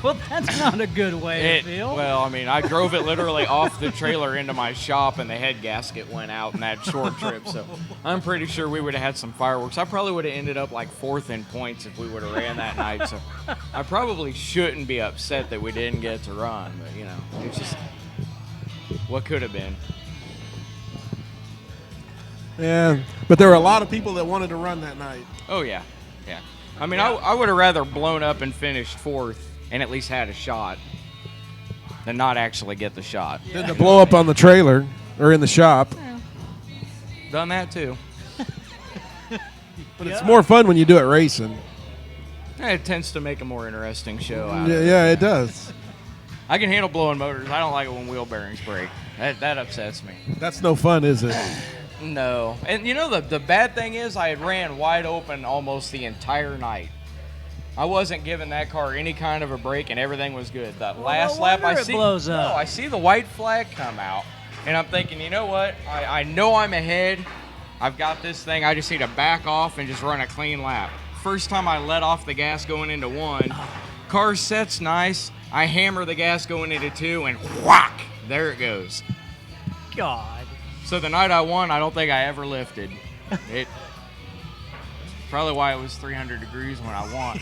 Well, that's not a good way to feel. Well, I mean, I drove it literally off the trailer into my shop, and the head gasket went out in that short trip. So I'm pretty sure we would have had some fireworks. I probably would have ended up like 4th in points if we would have ran that night. So I probably shouldn't be upset that we didn't get to run. But, you know, it's just what could have been. Yeah, but there were a lot of people that wanted to run that night. Oh, yeah. Yeah. I mean, I would have rather blown up and finished 4th and at least had a shot than not actually get the shot. Then to blow up on the trailer or in the shop. Done that too. But it's more fun when you do it racing. It tends to make a more interesting show out of Yeah, it. yeah, it does. I can handle blowing motors. I don't like it when wheel bearings break. That upsets me. That's no fun, is it? No. And you know, the bad thing is I had ran wide open almost the entire night. I wasn't giving that car any kind of a break, and everything was good. That last no lap, wonder I it see, blows up. No, I see the white flag come out, and I'm thinking, you know what? I know I'm ahead. I've got this thing. I just need to back off and just run a clean lap. First time I let off the gas going into 1, car sets nice. I hammer the gas going into 2, and whack, there it goes. God. So the night I won, I don't think I ever lifted. It probably why it was 300 degrees when I won.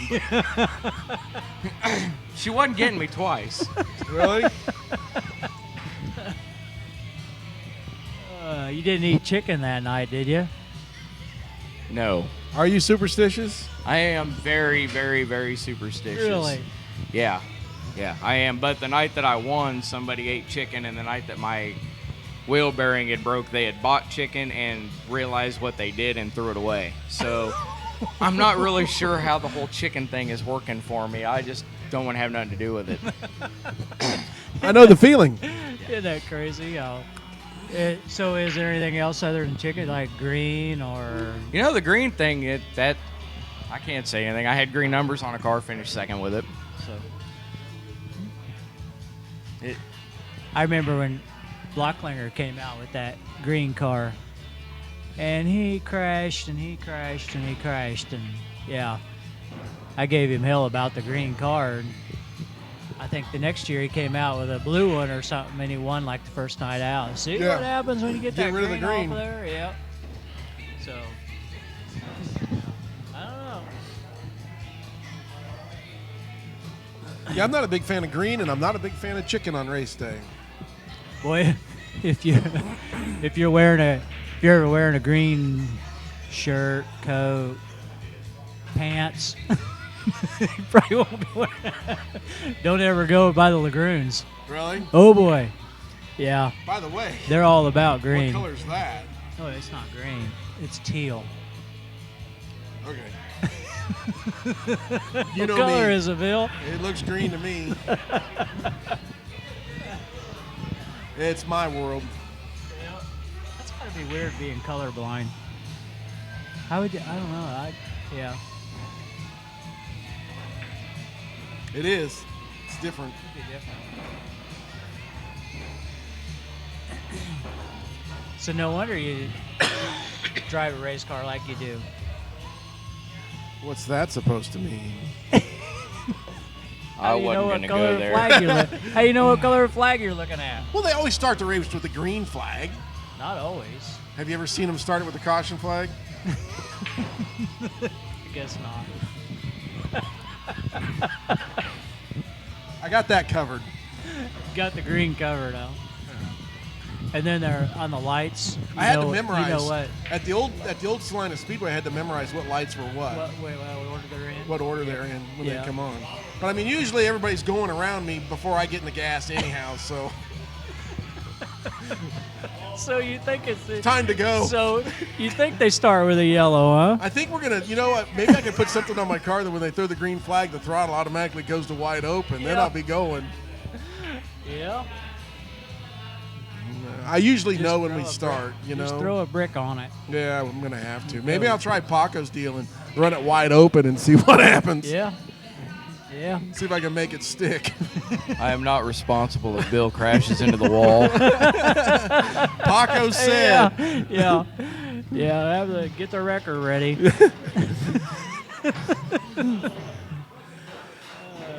She wasn't getting me twice. Really? You didn't eat chicken that night, did you? No. Are you superstitious? I am very, very, very superstitious. Really? Yeah. Yeah, I am. But the night that I won, somebody ate chicken, and the night that my wheel bearing had broke, they had bought chicken and realized what they did and threw it away. So I'm not really sure how the whole chicken thing is working for me. I just don't want to have nothing to do with it. I know the feeling. Isn't that crazy? So is there anything else other than chicken, like green or? You know, the green thing, that I can't say anything. I had green numbers on a car, finished 2nd with it. So I remember when Blocklinger came out with that green car, and he crashed and he crashed and he crashed, and yeah, I gave him hell about the green car. And I think the next year he came out with a blue one or something, and he won like the first night out. See Yeah. what happens when you get that rid of the green green. off there? Yep. So I don't know. Yeah, I'm not a big fan of green, and I'm not a big fan of chicken on race day. Boy, if you're ever wearing a green shirt, coat, pants, you probably won't be wearing. Don't ever go by the lagoons. Really? Oh boy, yeah, By the way, they're all about green. what color's that? Oh, it's not green. It's teal. Okay. You What know color me. is it, Bill? It looks green to me. It's my world. That's gotta be weird being colorblind. How would you? I don't know. Yeah. It is. It's different. It'd be different. So no wonder you drive a race car like you do. What's that supposed to mean? I wasn't going to go there. How you know what color of flag you're looking at? Well, they always start the race with the green flag. Not always. Have you ever seen them start it with the caution flag? I guess not. I got that covered. Got the green covered though. And then they're on the lights. I had to memorize. You know what? At the old Salina Speedway, I had to memorize what lights were what. What order they're in? What order they're in when Yeah. they come on. But I mean, usually everybody's going around me before I get in the gas anyhow, so So you think it's time to go. So you think they start with a yellow, huh? I think we're gonna, you know what? Maybe I can put something on my car that when they throw the green flag, the throttle automatically goes to wide open. Then Yeah. I'll be going. Yeah. I usually Just know when throw we a start. brick. You know. Just throw a brick on it. Yeah, I'm gonna have to. Maybe I'll try Paco's deal and run it wide open and see what happens. Yeah. Yeah. See if I can make it stick. I am not responsible if Bill crashes into the wall. Paco said. Yeah. Yeah. Have to get the record ready.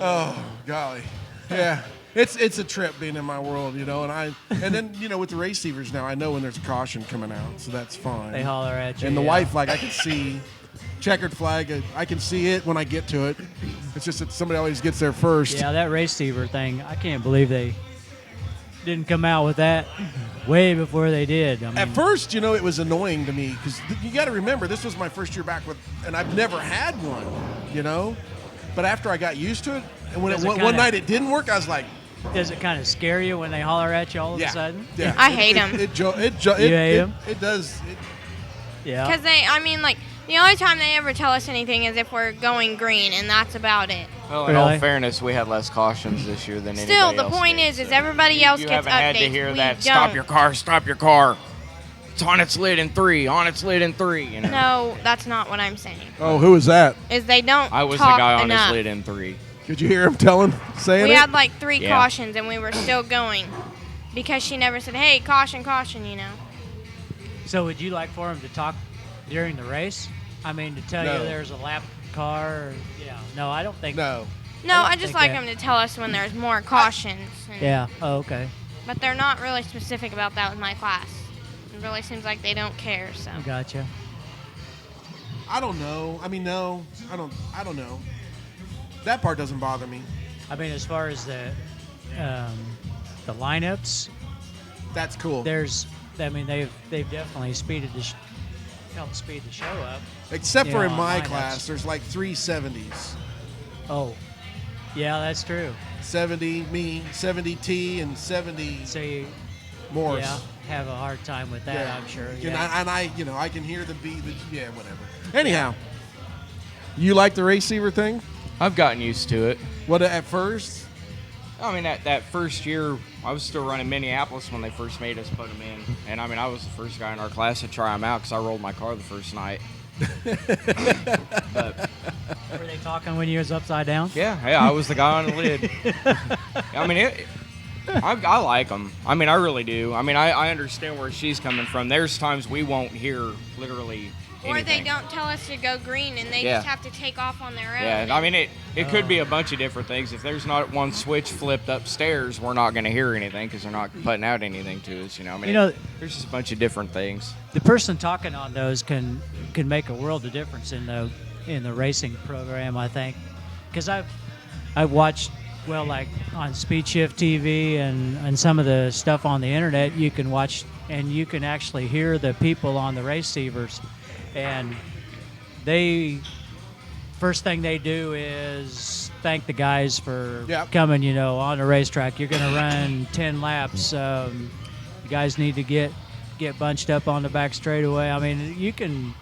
Oh golly, yeah. It's a trip being in my world, you know, and then you know with the receivers now I know when there's a caution coming out, so that's fine. They holler at you. And the yeah. white flag I can see, checkered flag I can see it when I get to it. It's just that somebody always gets there first. Yeah, that receiver thing. I can't believe they didn't come out with that way before they did. I mean, At first, you know, it was annoying to me because you got to remember this was my first year back with, and I've never had one, you know. But after I got used to it, and when one night it didn't work, I was like, does it kind of scare you when they holler at you all of yeah, a sudden? yeah. I hate 'em. It hate 'em? It does. Yeah. Because the only time they ever tell us anything is if we're going green, and that's about it. Well, in Really? all fairness, we had less cautions this year than Still, anybody the else point did, is so. everybody else you gets haven't updates. had to hear We that. don't. Stop your car. It's on its lid in 3. On its lid in 3. You know. No, that's not what I'm saying. Oh, who was that? Is they don't I was the talk guy on enough. his lid in 3. Could you hear him saying We it? had like 3 Yeah. cautions, and we were still going because she never said, "Hey, caution, caution," you know. So would you like for them to talk during the race? I mean, to tell No. you there's a lap car? Or, yeah. No, I don't think. No. No, don't I just think like that- them to tell us when there's more cautions. And- Yeah. Oh, okay. But they're not really specific about that with my class. It really seems like they don't care. So. I gotcha. I don't know. I mean, no. I don't know. That part doesn't bother me. I mean, as far as the lineups, That's cool. they've definitely helped speed the show up. Except for Yeah, in my lineups. class, there's like 3 70s. Oh, yeah, that's true. 70 me, 70 T, and 70 So you, Morse. yeah, have a hard time with that, I'm sure. Yeah. And I, you know, I can hear the beat. Yeah, whatever. Anyhow, you like the receiver thing? I've gotten used to it. What at first? I mean, that first year, I was still running Minneapolis when they first made us put them in. And, I mean, I was the first guy in our class to try them out because I rolled my car the first night. But, Were they talking when you was upside down? yeah, I was the guy on the lid. I mean, I like them. I mean, I really do. I mean, I understand where she's coming from. There's times we won't hear literally Or they anything. don't tell us to go green, and they Yeah. just have to take off on their own. Yeah, I mean, it could be a bunch of different things. If there's not one switch flipped upstairs, we're not going to hear anything because they're not putting out anything to us. You know, I mean, there's just a bunch of different things. The person talking on those can make a world of difference in the racing program, I think, because I've watched, well, like on Speed Shift TV and some of the stuff on the internet, you can watch and you can actually hear the people on the receivers, and first thing they do is thank the guys for coming, on the racetrack. You're going to run 10 laps. You guys need to get bunched up on the back straightaway. I mean, you can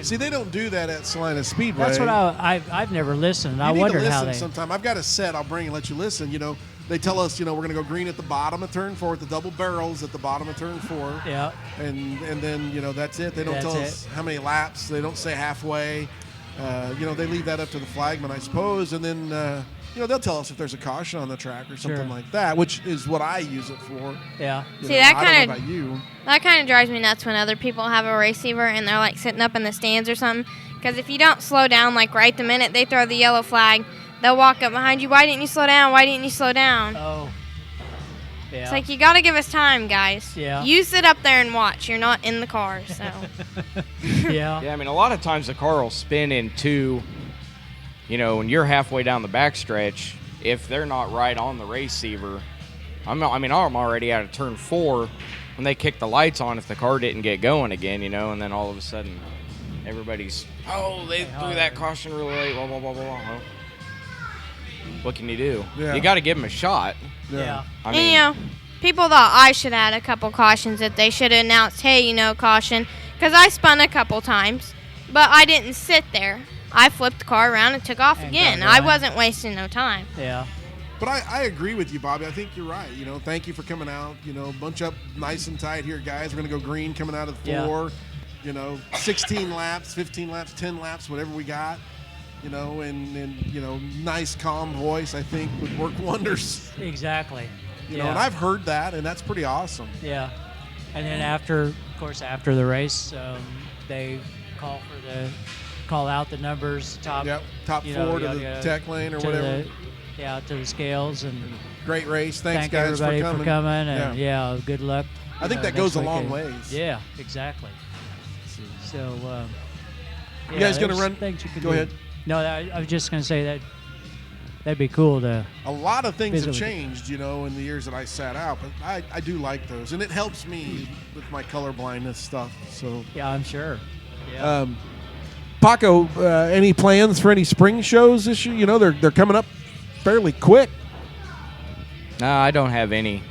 See, they don't do that at Salina Speedway. That's what I've never listened. I You need wondered to how listen they. sometime. I've got a set I'll bring and let you listen. They tell us, we're going to go green at the bottom of turn 4 with the double barrels at the bottom of turn 4. Yeah. And then, that's it. They don't That's tell us how many laps. They don't say halfway. They leave that up to the flagman, I suppose. And then, they'll tell us if there's a caution on the track or something Sure. like that, which is what I use it for. Yeah. You See, know, that I don't kind know of about you. That kind of drives me nuts when other people have a receiver and they're like sitting up in the stands or something. Because if you don't slow down, like right the minute they throw the yellow flag, they'll walk up behind you. Why didn't you slow down? Why didn't you slow down? Oh. Yeah. It's like, you got to give us time, guys. Yeah. You sit up there and watch. You're not in the car, so. Yeah. Yeah, I mean, a lot of times the car will spin into, when you're halfway down the backstretch, if they're not right on the receiver, I'm already out of turn 4 when they kick the lights on if the car didn't get going again, and then all of a sudden everybody's, they threw that caution really late, blah, blah, blah, blah, blah. Well, what can you do? Yeah. You got to give them a shot. Yeah. I mean, And, people thought I should add a couple cautions, that they should have announced, hey, caution, because I spun a couple times, but I didn't sit there. I flipped the car around and took off And again. got I going. wasn't wasting no time. Yeah. But I agree with you, Bobby. I think you're right. Thank you for coming out. Bunch up nice and tight here, guys. We're going to go green coming out of the floor. 16 laps, 15 laps, 10 laps, whatever we got. And nice, calm voice, I think, would work wonders. Exactly. And I've heard that, and that's pretty awesome. Yeah. And then after the race, they call out the numbers, top. Yep, top 4 to the tech lane or whatever. To the scales, and Great race. Thanks, thank guys, everybody for coming. and good luck. I think that next goes a long weekend. ways. Yeah, exactly. So, You guys gonna there's run? things you can Go do. ahead. No, I was just gonna say that'd be cool to. A lot of things have Visit with changed, in the years that I sat out, but I do like those, and it helps me with my color blindness stuff. So, Yeah, I'm sure. Yeah. Paco, any plans for any spring shows this year? They're coming up fairly quick. no, I don't have any.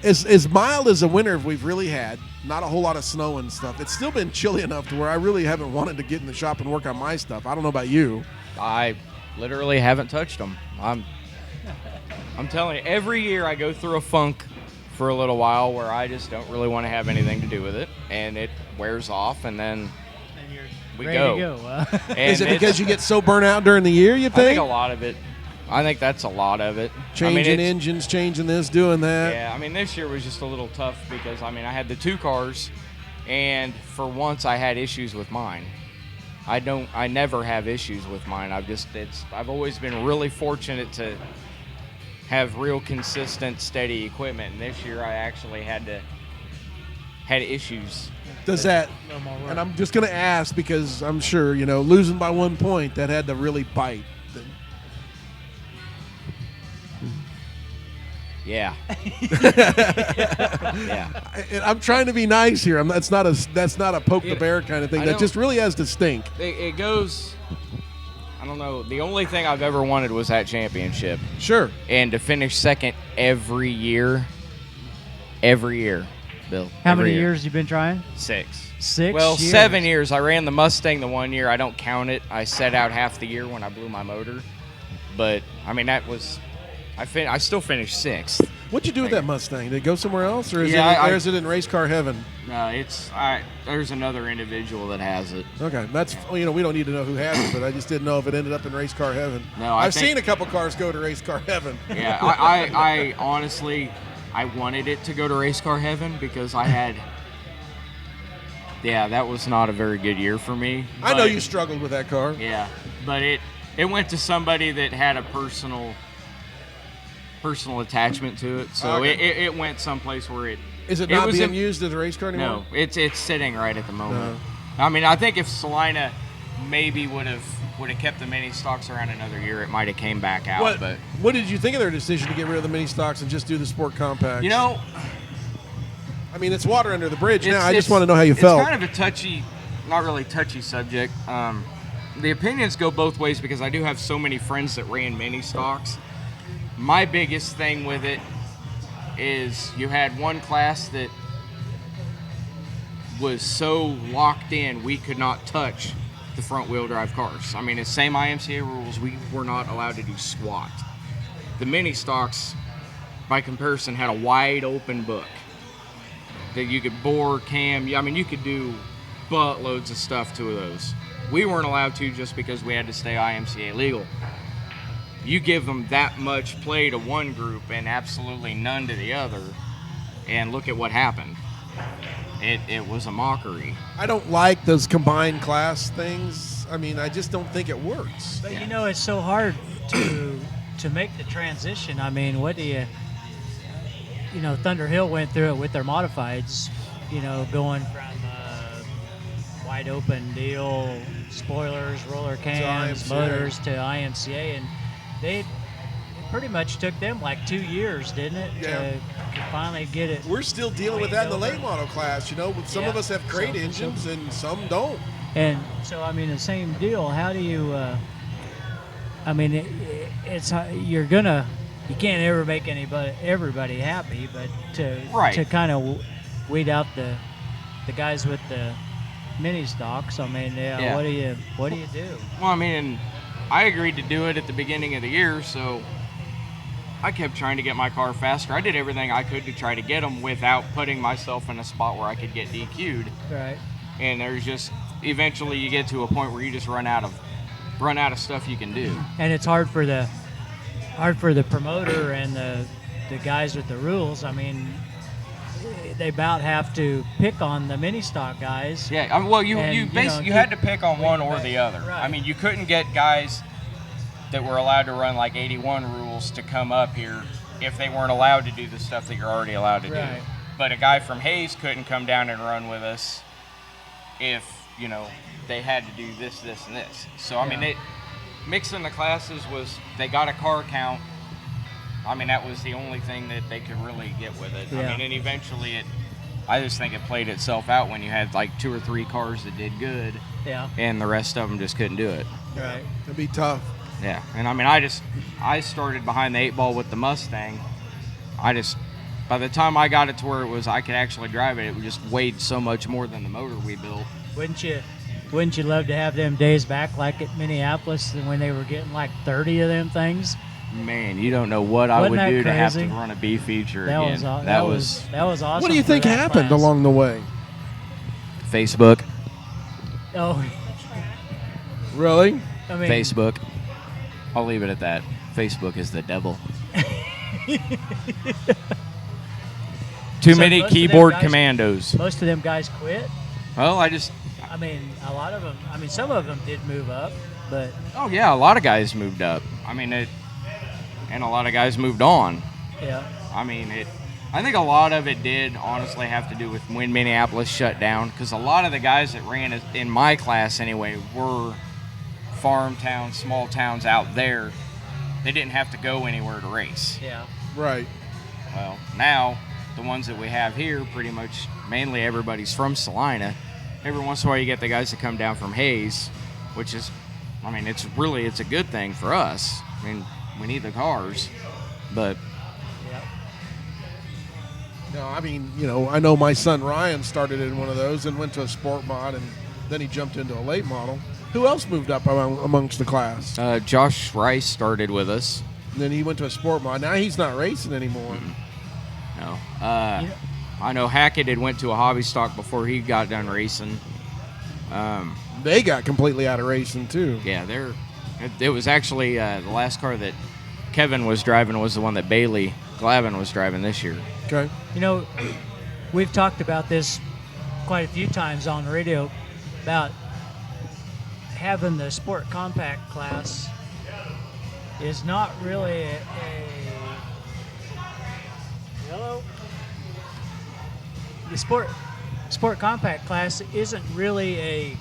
As mild as a winter we've really had, not a whole lot of snow and stuff. It's still been chilly enough to where I really haven't wanted to get in the shop and work on my stuff. I don't know about you. I literally haven't touched them. I'm telling you, every year I go through a funk for a little while where I just don't really want to have anything to do with it, and it wears off, and then And you're we ready go. to go. And Is it it's- because you get so burnt out during the year, you I think think? a lot of it. I think that's a lot of it. Changing it's- engines, changing this, doing that. Yeah, this year was just a little tough because, I had the 2 cars, and for once I had issues with mine. I never have issues with mine. I've always been really fortunate to have real consistent, steady equipment, and this year I actually had issues. Does that, No more work. and I'm just going to ask because I'm sure, losing by 1 point, that had to really bite. Yeah. Yeah. I'm trying to be nice here. That's not a poke the bear kind of thing. I That know. just really has to stink. It goes, I don't know, the only thing I've ever wanted was that championship. Sure. And to finish second every year, Bill. How every many year. years you been trying? 6. 6 Well, years. 7 years. I ran the Mustang the 1 year. I don't count it. I set out half the year when I blew my motor. But, that was, I still finished 6th. What'd you do with that Mustang? Did it go somewhere else, or is, Yeah, or is it in race car heaven? No, there's another individual that has it. Okay, that's we don't need to know who has it, but I just didn't know if it ended up in race car heaven. No, I've seen a couple cars go to race car heaven. Yeah, I honestly, I wanted it to go to race car heaven because I had. Yeah, that was not a very good year for me. I know but- you struggled with that car. Yeah, but it went to somebody that had a personal attachment to it, so Okay. it went someplace where it. Is it It not was being in- used as a race car anymore? No, it's sitting right at the moment. I think if Salina maybe would have kept the mini stocks around another year, it might have came back out. But What did you think of their decision to get rid of the mini stocks and just do the sport compacts? It's water under the bridge now. I just want to know how you felt. It's kind of a touchy, not really touchy subject. The opinions go both ways because I do have so many friends that ran mini stocks. My biggest thing with it is you had one class that was so locked in we could not touch the front wheel drive cars. It's same IMCA rules. We were not allowed to do squat. The mini stocks, by comparison, had a wide open book that you could bore, cam. You could do buttloads of stuff to those. We weren't allowed to just because we had to stay IMCA legal. You give them that much play to one group and absolutely none to the other, and look at what happened. It was a mockery. I don't like those combined class things. I just don't think it works. But it's so hard to make the transition. What do you? Thunder Hill went through it with their modifieds, going from wide open deal, spoilers, roller cams, motors to IMCA, and they pretty much took them like 2 years, didn't it, to finally get it. We're still dealing with that in the late model class. Some of us have crate engines and some don't. And so, the same deal. How do you? You can't ever make everybody happy, but to kind of weed out the guys with the mini stocks. What do you do? Well, I agreed to do it at the beginning of the year, so I kept trying to get my car faster. I did everything I could to try to get them without putting myself in a spot where I could get DQ'd. Right. And there's just eventually you get to a point where you just run out of stuff you can do. And it's hard for the promoter and the guys with the rules. They about have to pick on the mini stock guys. Yeah. You had to pick on one or the other. Right. You couldn't get guys that were allowed to run like 81 rules to come up here if they weren't allowed to do the stuff that you're already allowed to do. But a guy from Hayes couldn't come down and run with us if, they had to do this, this, and this. So, they mixing the classes they got a car count. That was the only thing that they could really get with it. Yeah. And eventually I just think it played itself out when you had like 2 or 3 cars that did good. Yeah. And the rest of them just couldn't do it. Right. It'd be tough. Yeah. And I started behind the 8-ball with the Mustang. By the time I got it to where I could actually drive it, it just weighed so much more than the motor we built. Wouldn't you love to have them days back like at Minneapolis when they were getting like 30 of them things? Man, you don't know what I would do to have to run a B feature again. That was awesome. What do you think happened along the way? Facebook. Oh. Really? Facebook. I'll leave it at that. Facebook is the devil. Too many keyboard commandos. Most of them guys quit. Well, a lot of them. Some of them did move up, but. Oh yeah, a lot of guys moved up. And a lot of guys moved on. Yeah. I think a lot of it did honestly have to do with when Minneapolis shut down, because a lot of the guys that ran in my class anyway were farm towns, small towns out there. They didn't have to go anywhere to race. Yeah. Right. Well, now the ones that we have here, pretty much mainly everybody's from Salina. Every once in a while you get the guys that come down from Hayes, which is, it's a good thing for us. We need the cars, but. Yep. No, I know my son Ryan started in one of those and went to a sport mod, and then he jumped into a late model. Who else moved up amongst the class? Josh Rice started with us. And then he went to a sport mod. Now he's not racing anymore. No. I know Hackett had went to a hobby stock before he got done racing. They got completely out of racing too. Yeah, it was actually the last car that Kevin was driving was the one that Bailey Glavin was driving this year. Okay. We've talked about this quite a few times on the radio about having the sport compact class is not really hello. The sport compact class isn't really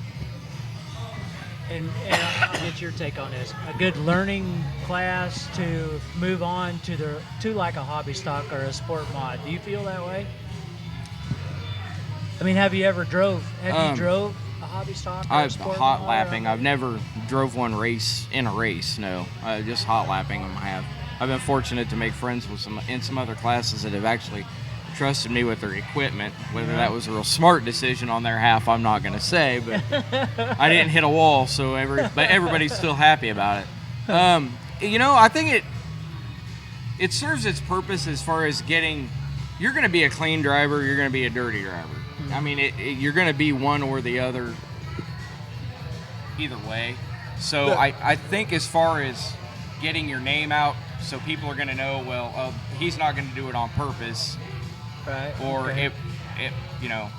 and I'll get your take on this, a good learning class to move on to like a hobby stock or a sport mod. Do you feel that way? Have you ever drove a hobby stock or a sport hot mod lapping. I've never drove one in a race, no. Just hot lapping them I have. I've been fortunate to make friends with some other classes that have actually trusted me with their equipment. Whether that was a real smart decision on their half, I'm not going to say, but I didn't hit a wall, but everybody's still happy about it. I think it serves its purpose as far as you're going to be a clean driver, you're going to be a dirty driver. You're going to be one or the other either way. So I think as far as getting your name out, so people are going to know, he's not going to do it on purpose. Right. Or it'll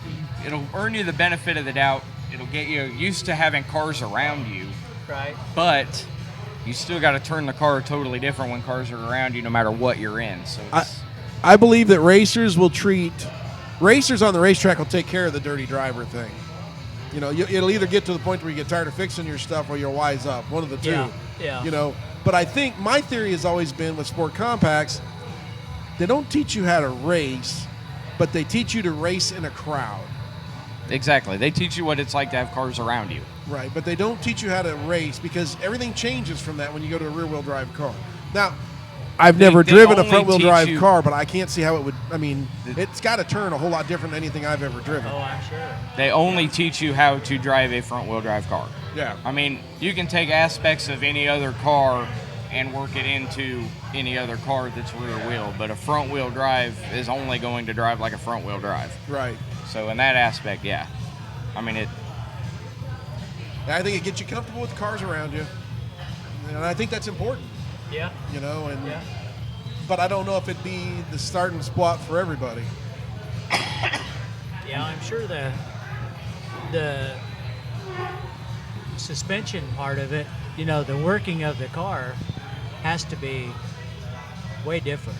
earn you the benefit of the doubt. It'll get you used to having cars around you. Right. But you still got to turn the car totally different when cars are around you, no matter what you're in. So I believe that racers on the racetrack will take care of the dirty driver thing. You know, it'll either get to the point where you get tired of fixing your stuff or you'll wise up. One of the two. Yeah. You know, but I think my theory has always been with sport compacts, they don't teach you how to race, but they teach you to race in a crowd. Exactly. They teach you what it's like to have cars around you. Right, but they don't teach you how to race because everything changes from that when you go to a rear-wheel drive car. Now, I've never they driven a only front-wheel teach drive you- car, but I can't see how it would. I mean, it's got to turn a whole lot different than anything I've ever driven. Oh, I'm sure. They only teach you how to drive a front-wheel drive car. Yeah. I mean, you can take aspects of any other car and work it into any other car that's rear wheel, but a front wheel drive is only going to drive like a front wheel drive. Right. So in that aspect, yeah. I mean, I think it gets you comfortable with the cars around you, and I think that's important. Yeah. You know, and Yeah. but I don't know if it'd be the starting spot for everybody. Yeah, I'm sure the suspension part of it, you know, the working of the car has to be way different.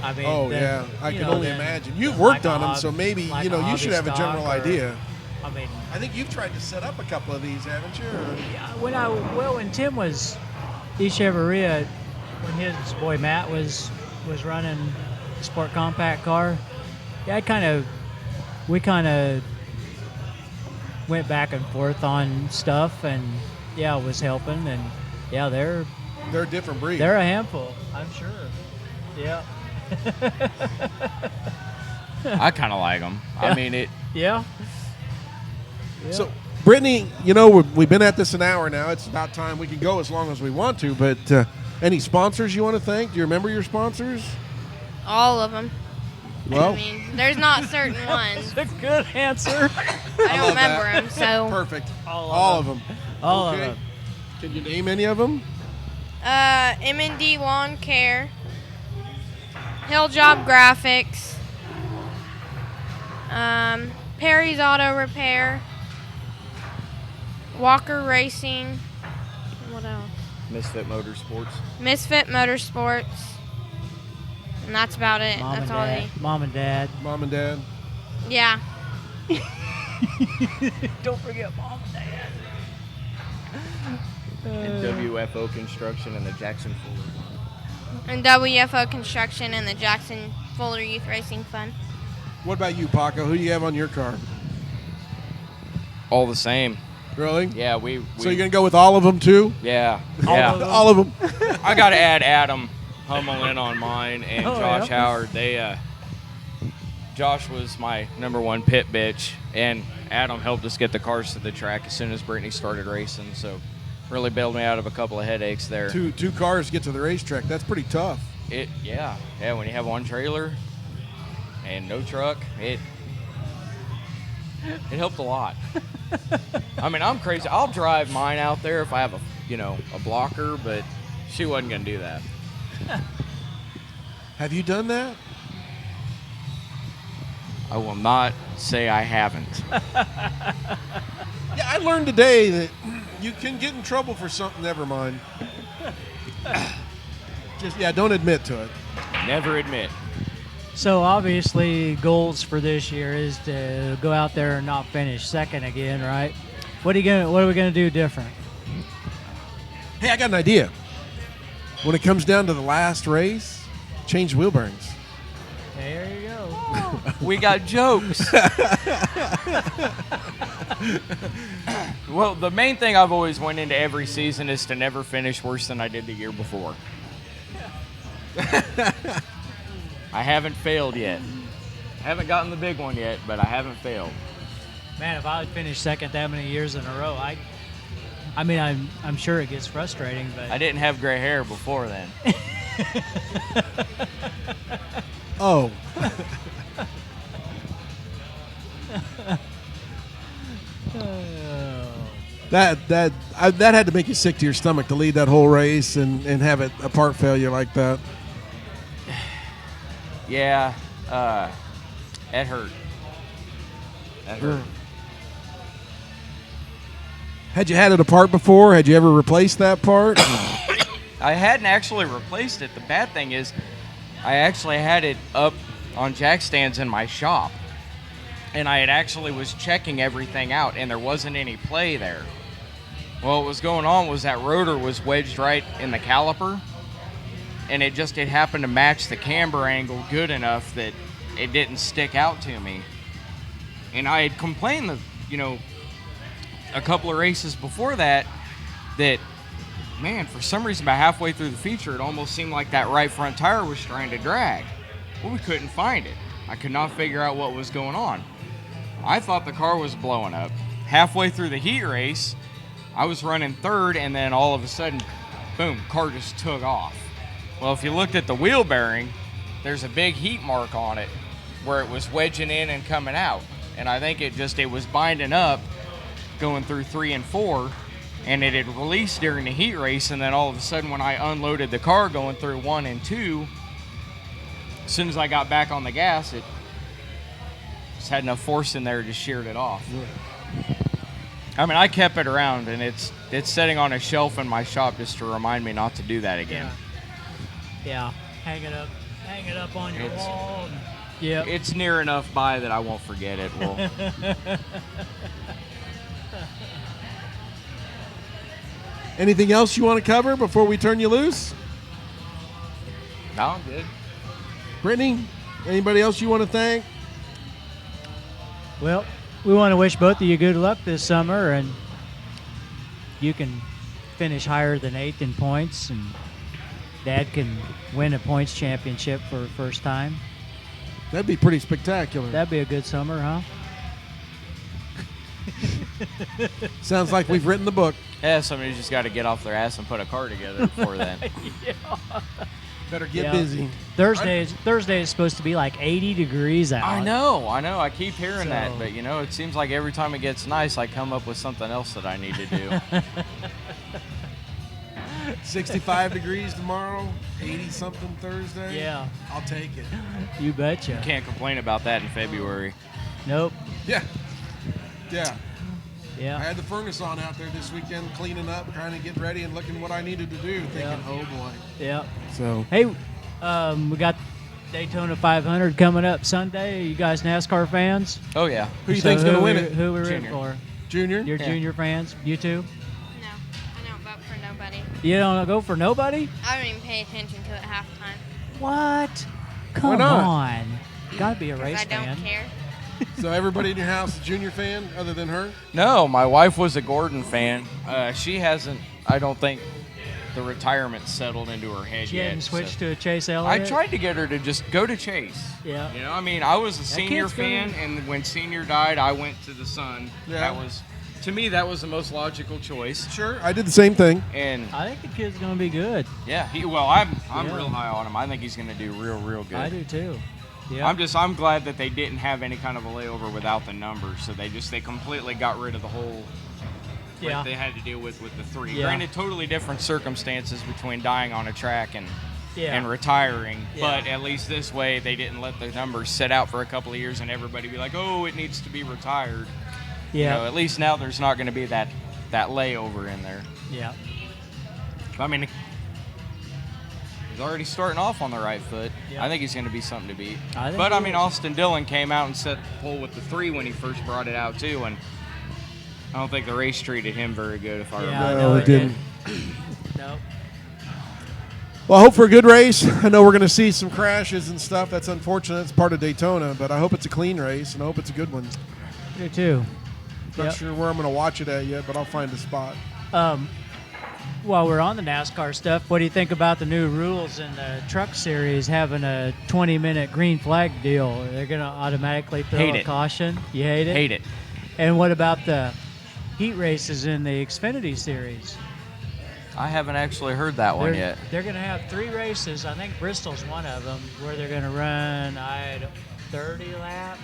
I mean, Oh than, yeah, I you can know, only than- imagine. You've than worked like on a them, so maybe like you know a you should have a hobby general stock or- idea. I mean, I think you've tried to set up a couple of these, haven't you? Or- yeah, when Tim was Echeverria, when his boy Matt was running a sport compact car, yeah, we kind of went back and forth on stuff, and yeah, was helping, and yeah, they're They're a different breed. a handful, I'm sure. Yeah. I kind of like them. I mean, Yeah. So, Brittney, you know, we've been at this an hour now. It's about time we can go as long as we want to, but any sponsors you want to thank? Do you remember your sponsors? All of them. Well, I mean, there's not certain ones. That's a good answer. I don't remember them, so. perfect. All of them. All Okay. of them. Can you name any of them? M&D Lawn Care, Hill Job Graphics, Perry's Auto Repair, Walker Racing, what else? Misfit Motorsports. Misfit Motorsports, and that's about it. Mom that's and all dad. Mom and dad. Mom and Dad. Yeah. Don't forget mom and dad. And WFO Construction and the Jackson Fuller. And WFO Construction and the Jackson Fuller Youth Racing Fund. What about you, Paco? Who do you have on your car? All the same. Really? Yeah, we So you're gonna go with all of them too? yeah. All of them. I got to add Adam Hummel in on mine and Oh, Josh yeah. Howard. Josh was my number one pit bitch, and Adam helped us get the cars to the track as soon as Brittney started racing. So really bailed me out of a couple of headaches there. Two cars get to the racetrack. That's pretty tough. Yeah. When you have one trailer and no truck, it helped a lot. I mean, I'm crazy. I'll drive mine out there if I have a blocker, but she wasn't gonna do that. Have you done that? I will not say I haven't. Yeah, I learned today that you can get in trouble for something. Never mind. Don't admit to it. Never admit. So obviously, goals for this year is to go out there and not finish second again, right? What are we gonna do different? Hey, I got an idea. When it comes down to the last race, change wheel bearings. There you go. We got jokes. Well, the main thing I've always went into every season is to never finish worse than I did the year before. I haven't failed yet. I haven't gotten the big one yet, but I haven't failed. Man, if I would finish second that many years in a row, I mean, I'm sure it gets frustrating, but I didn't have gray hair before then. Oh. That had to make you sick to your stomach to lead that whole race and have it a part failure like that. Yeah, it hurt. That hurt. Had you had it apart before? Had you ever replaced that part? I hadn't actually replaced it. The bad thing is, I actually had it up on jack stands in my shop. And I had actually was checking everything out, and there wasn't any play there. Well, what was going on was that rotor was wedged right in the caliper, and it happened to match the camber angle good enough that it didn't stick out to me. And I had complained that, a couple of races before that, man, for some reason about halfway through the feature, it almost seemed like that right front tire was trying to drag. Well, we couldn't find it. I could not figure out what was going on. I thought the car was blowing up. Halfway through the heat race, I was running third, and then all of a sudden, boom, car just took off. Well, if you looked at the wheel bearing, there's a big heat mark on it where it was wedging in and coming out. And I think it was binding up going through 3 and 4, and it had released during the heat race, and then all of a sudden when I unloaded the car going through 1 and 2, as soon as I got back on the gas, it just had enough force in there to sheared it off. I mean, I kept it around, and it's sitting on a shelf in my shop just to remind me not to do that again. Yeah. Hang it up on your wall. Yeah. It's near enough by that I won't forget it. Well, Anything else you want to cover before we turn you loose? no, I'm good. Brittney, anybody else you want to thank? Well, we want to wish both of you good luck this summer, and you can finish higher than 8th in points, and Dad can win a points championship for the first time. That'd be pretty spectacular. That'd be a good summer, huh? Sounds like we've written the book. Yeah, somebody's just got to get off their ass and put a car together before then. Better get busy. Thursday is supposed to be like 80 degrees out. I know. I keep hearing that, So- but it seems like every time it gets nice, I come up with something else that I need to do. 65 degrees tomorrow, 80-something Thursday. Yeah. I'll take it. You betcha. Can't complain about that in February. Nope. Yeah. Yeah. I Yeah. had the furnace on out there this weekend, cleaning up, trying to get ready and looking what I needed to do, thinking, Yeah. oh boy. Yeah. So Hey, we got Daytona 500 coming up Sunday. You guys NASCAR fans? Oh, yeah. who do you think's going to win it? Who we rooting Junior. for? Junior? You're Yeah. Junior fans? You too? No, I don't vote for nobody. You don't go for nobody? I don't even pay attention to it half the time What? Come not? on. Gotta be a 'cause race I don't fan. care. So everybody in your house is a Junior fan other than her? No, my wife was a Gordon fan. She hasn't, I don't think, the retirement settled into her head She yet. hadn't switched so- to a Chase I Elliott? tried to get her to just go to Chase. Yeah. I was a senior kid's gonna- fan, and when senior died, I went to the son. Yeah. To me, that was the most logical choice. Sure. I did the same thing. And I think the kid's going to be good. yeah, I'm Yeah. real high on him. I think he's going to do real good. I do too. Yeah. I'm glad that they didn't have any kind of a layover without the numbers, so they completely got rid of the whole what Yeah. they had to deal with the 3. Yeah. Granted, totally different circumstances between dying on a track and Yeah. retiring, Yeah. but at least this way they didn't let the numbers sit out for a couple of years and everybody be like, oh, it needs to be retired. Yeah. At least now there's not going to be that layover in there. Yeah. I mean, he's already starting off on the right foot. Yeah. I think he's going to be something to beat. I think But, he I mean, is. Austin Dillon came out and set the pole with the 3 when he first brought it out, too, and I don't think the race treated him very good, if I Yeah, remember. No, no, it didn't. Nope. Well, I hope for a good race. I know we're going to see some crashes and stuff. That's unfortunate. It's part of Daytona, but I hope it's a clean race, and I hope it's a good one. I do too. Not Yep. sure where I'm going to watch it at yet, but I'll find a spot. While we're on the NASCAR stuff, what do you think about the new rules in the Truck Series having a 20-minute green flag deal? They're going to automatically throw Hate a it. caution. You hate it? Hate it. And what about the heat races in the Xfinity Series? I haven't actually heard that one They're, yet. they're going to have 3 races. I think Bristol's one of them, where they're going to run 30-lap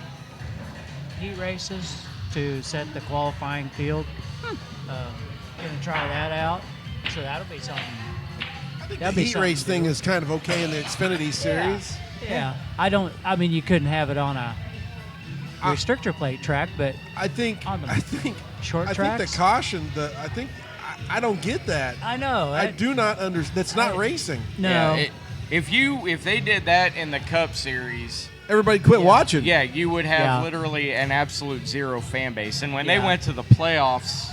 heat races to set the qualifying field. Going to try that out. So that'll be something. I think That'd the be heat something race to thing do. is kind of okay in the Xfinity Series. Yeah. I mean, you couldn't have it on a restrictor plate track, but I think. On the I think. short I tracks? think the caution. I don't get that. I know. I do not understand. That's not racing. No. Yeah, If they did that in the Cup Series, Everybody quit watching. yeah, you would have Yeah. literally an absolute zero fan base. And when they Yeah. went to the playoffs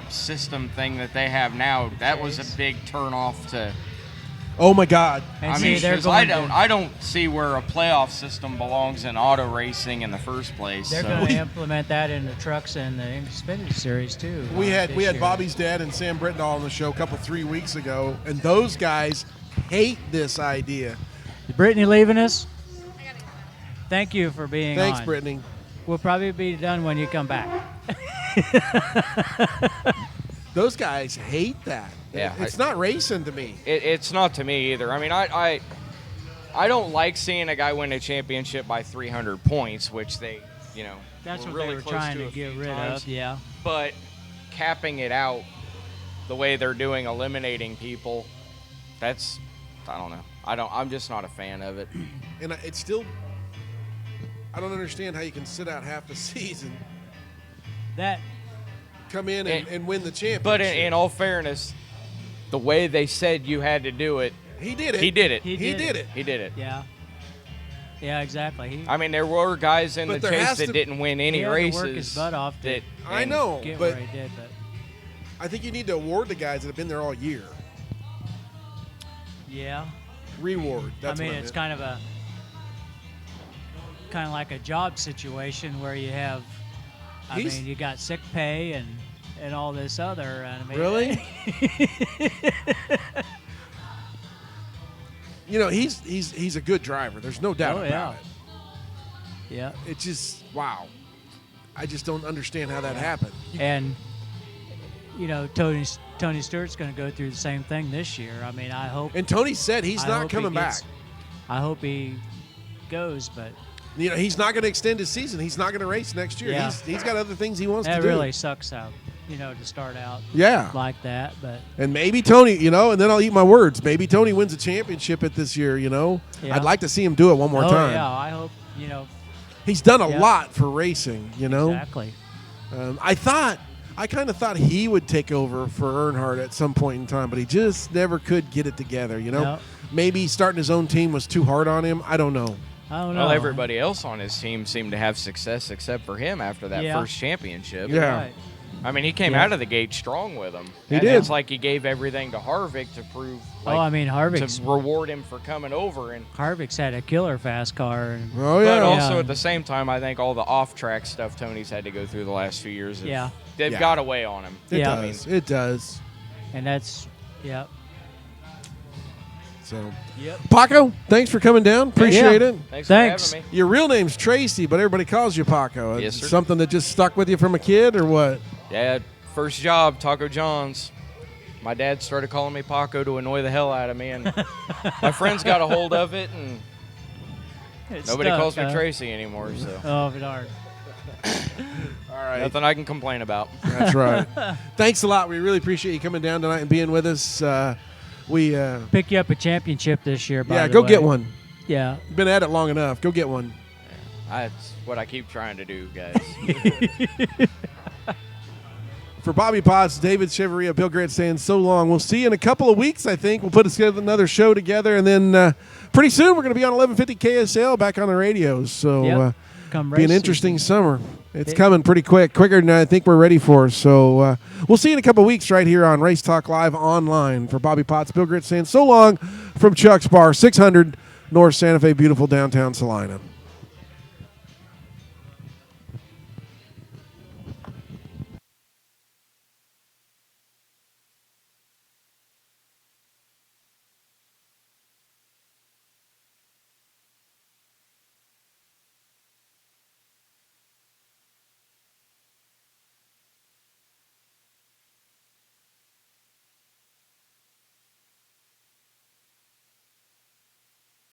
system thing that they have now, that was a big turnoff to. Oh my God. And I see, mean, they're 'cause going I don't see where a playoff system belongs in auto racing in the first place. They're so. going to implement that in the trucks and the Xfinity Series too. We had this year. Bobby's dad and Sam Brittney on the show 3 weeks ago, and those guys hate this idea. Is Brittney leaving us? Thank you for being Thanks, on. Brittney. We'll probably be done when you come back. Those guys hate that. Yeah, It's not racing to me. It's not to me either. I mean, I don't like seeing a guy win a championship by 300 points, which they, That's what really they were close trying to to a get few rid times. of. Yeah. But capping it out the way they're doing, eliminating people, I don't know. I'm just not a fan of it. And it's still, I don't understand how you can sit out half the season, That come in and win the championship. But in all fairness, the way they said you had to do it, he did it. he did it. He He did did it. it. He did it. Yeah. Yeah, exactly. I mean, there were guys in But the there chase has that to- didn't win He any had races. to work his butt off to I know, get but where he did, but I think you need to award the guys that have been there all year. yeah. Reward. That's I mean, what it's meant. kind of like a job situation where you have, He's- you got sick pay and all this other. I mean, Really? He's a good driver. There's no doubt Oh, about yeah. it. Yeah. It's just wow. I just don't understand how that happened. And Tony Stewart's going to go through the same thing this year. I mean, I hope. And Tony said he's I not hope he coming back. gets- I hope he goes, but He's not going to extend his season. He's not going to race next year. Yeah. He's got other things he wants that to do. really sucks out. To start out Yeah. like that, but And maybe Tony, and then I'll eat my words. Maybe Tony wins a championship at this year, Yeah. I'd like to see him do it one more oh time. yeah, I hope He's done a Yeah. lot for racing, exactly. I kind of thought he would take over for Earnhardt at some point in time, but he just never could get it together, No. Maybe starting his own team was too hard on him. I don't know. I don't know. Well, everybody else on his team seemed to have success except for him after that Yeah. first championship. Yeah. Right. I mean, he came Yeah. out of the gate strong with him. He and did. It's like he gave everything to Harvick to prove, Harvick's to reward him for coming over. And Harvick's had a killer fast car. And, Oh, but yeah. also Yeah. at the same time, I think all the off-track stuff Tony's had to go through the last few years. Yeah. They've Yeah. got away on him. It Yeah. does. It does. and that's So, Yep. Paco, thanks for coming down. Appreciate Yeah. it. Thanks. Thanks. For having me. Your real name's Tracy, but everybody calls you Paco. Yes, It's sir. something that just stuck with you from a kid, or what? Yeah, first job, Taco John's. My dad started calling me Paco to annoy the hell out of me, and my friends got a hold of it, and It's nobody stuck, calls me huh? Tracy anymore. So Oh, darn. All right. nothing I can complain about. That's right. Thanks a lot. We really appreciate you coming down tonight and being with us. Pick you up a championship this year. By the Go way. get one. Yeah. You've been at it long enough. Go get one. That's what I keep trying to do, guys. For Bobby Potts, David Cheveria, Bill Grant saying so long. We'll see you in a couple of weeks, I think. We'll put another show together, and then pretty soon we're going to be on 1150 KSL back on the radios. So Yep. Come be an race interesting season. summer. It's coming pretty quicker than I think we're ready for. So we'll see you in a couple of weeks right here on Race Talk Live online. For Bobby Potts, Bill Grant saying so long from Chuck's Bar, 600 North Santa Fe, beautiful downtown Salina.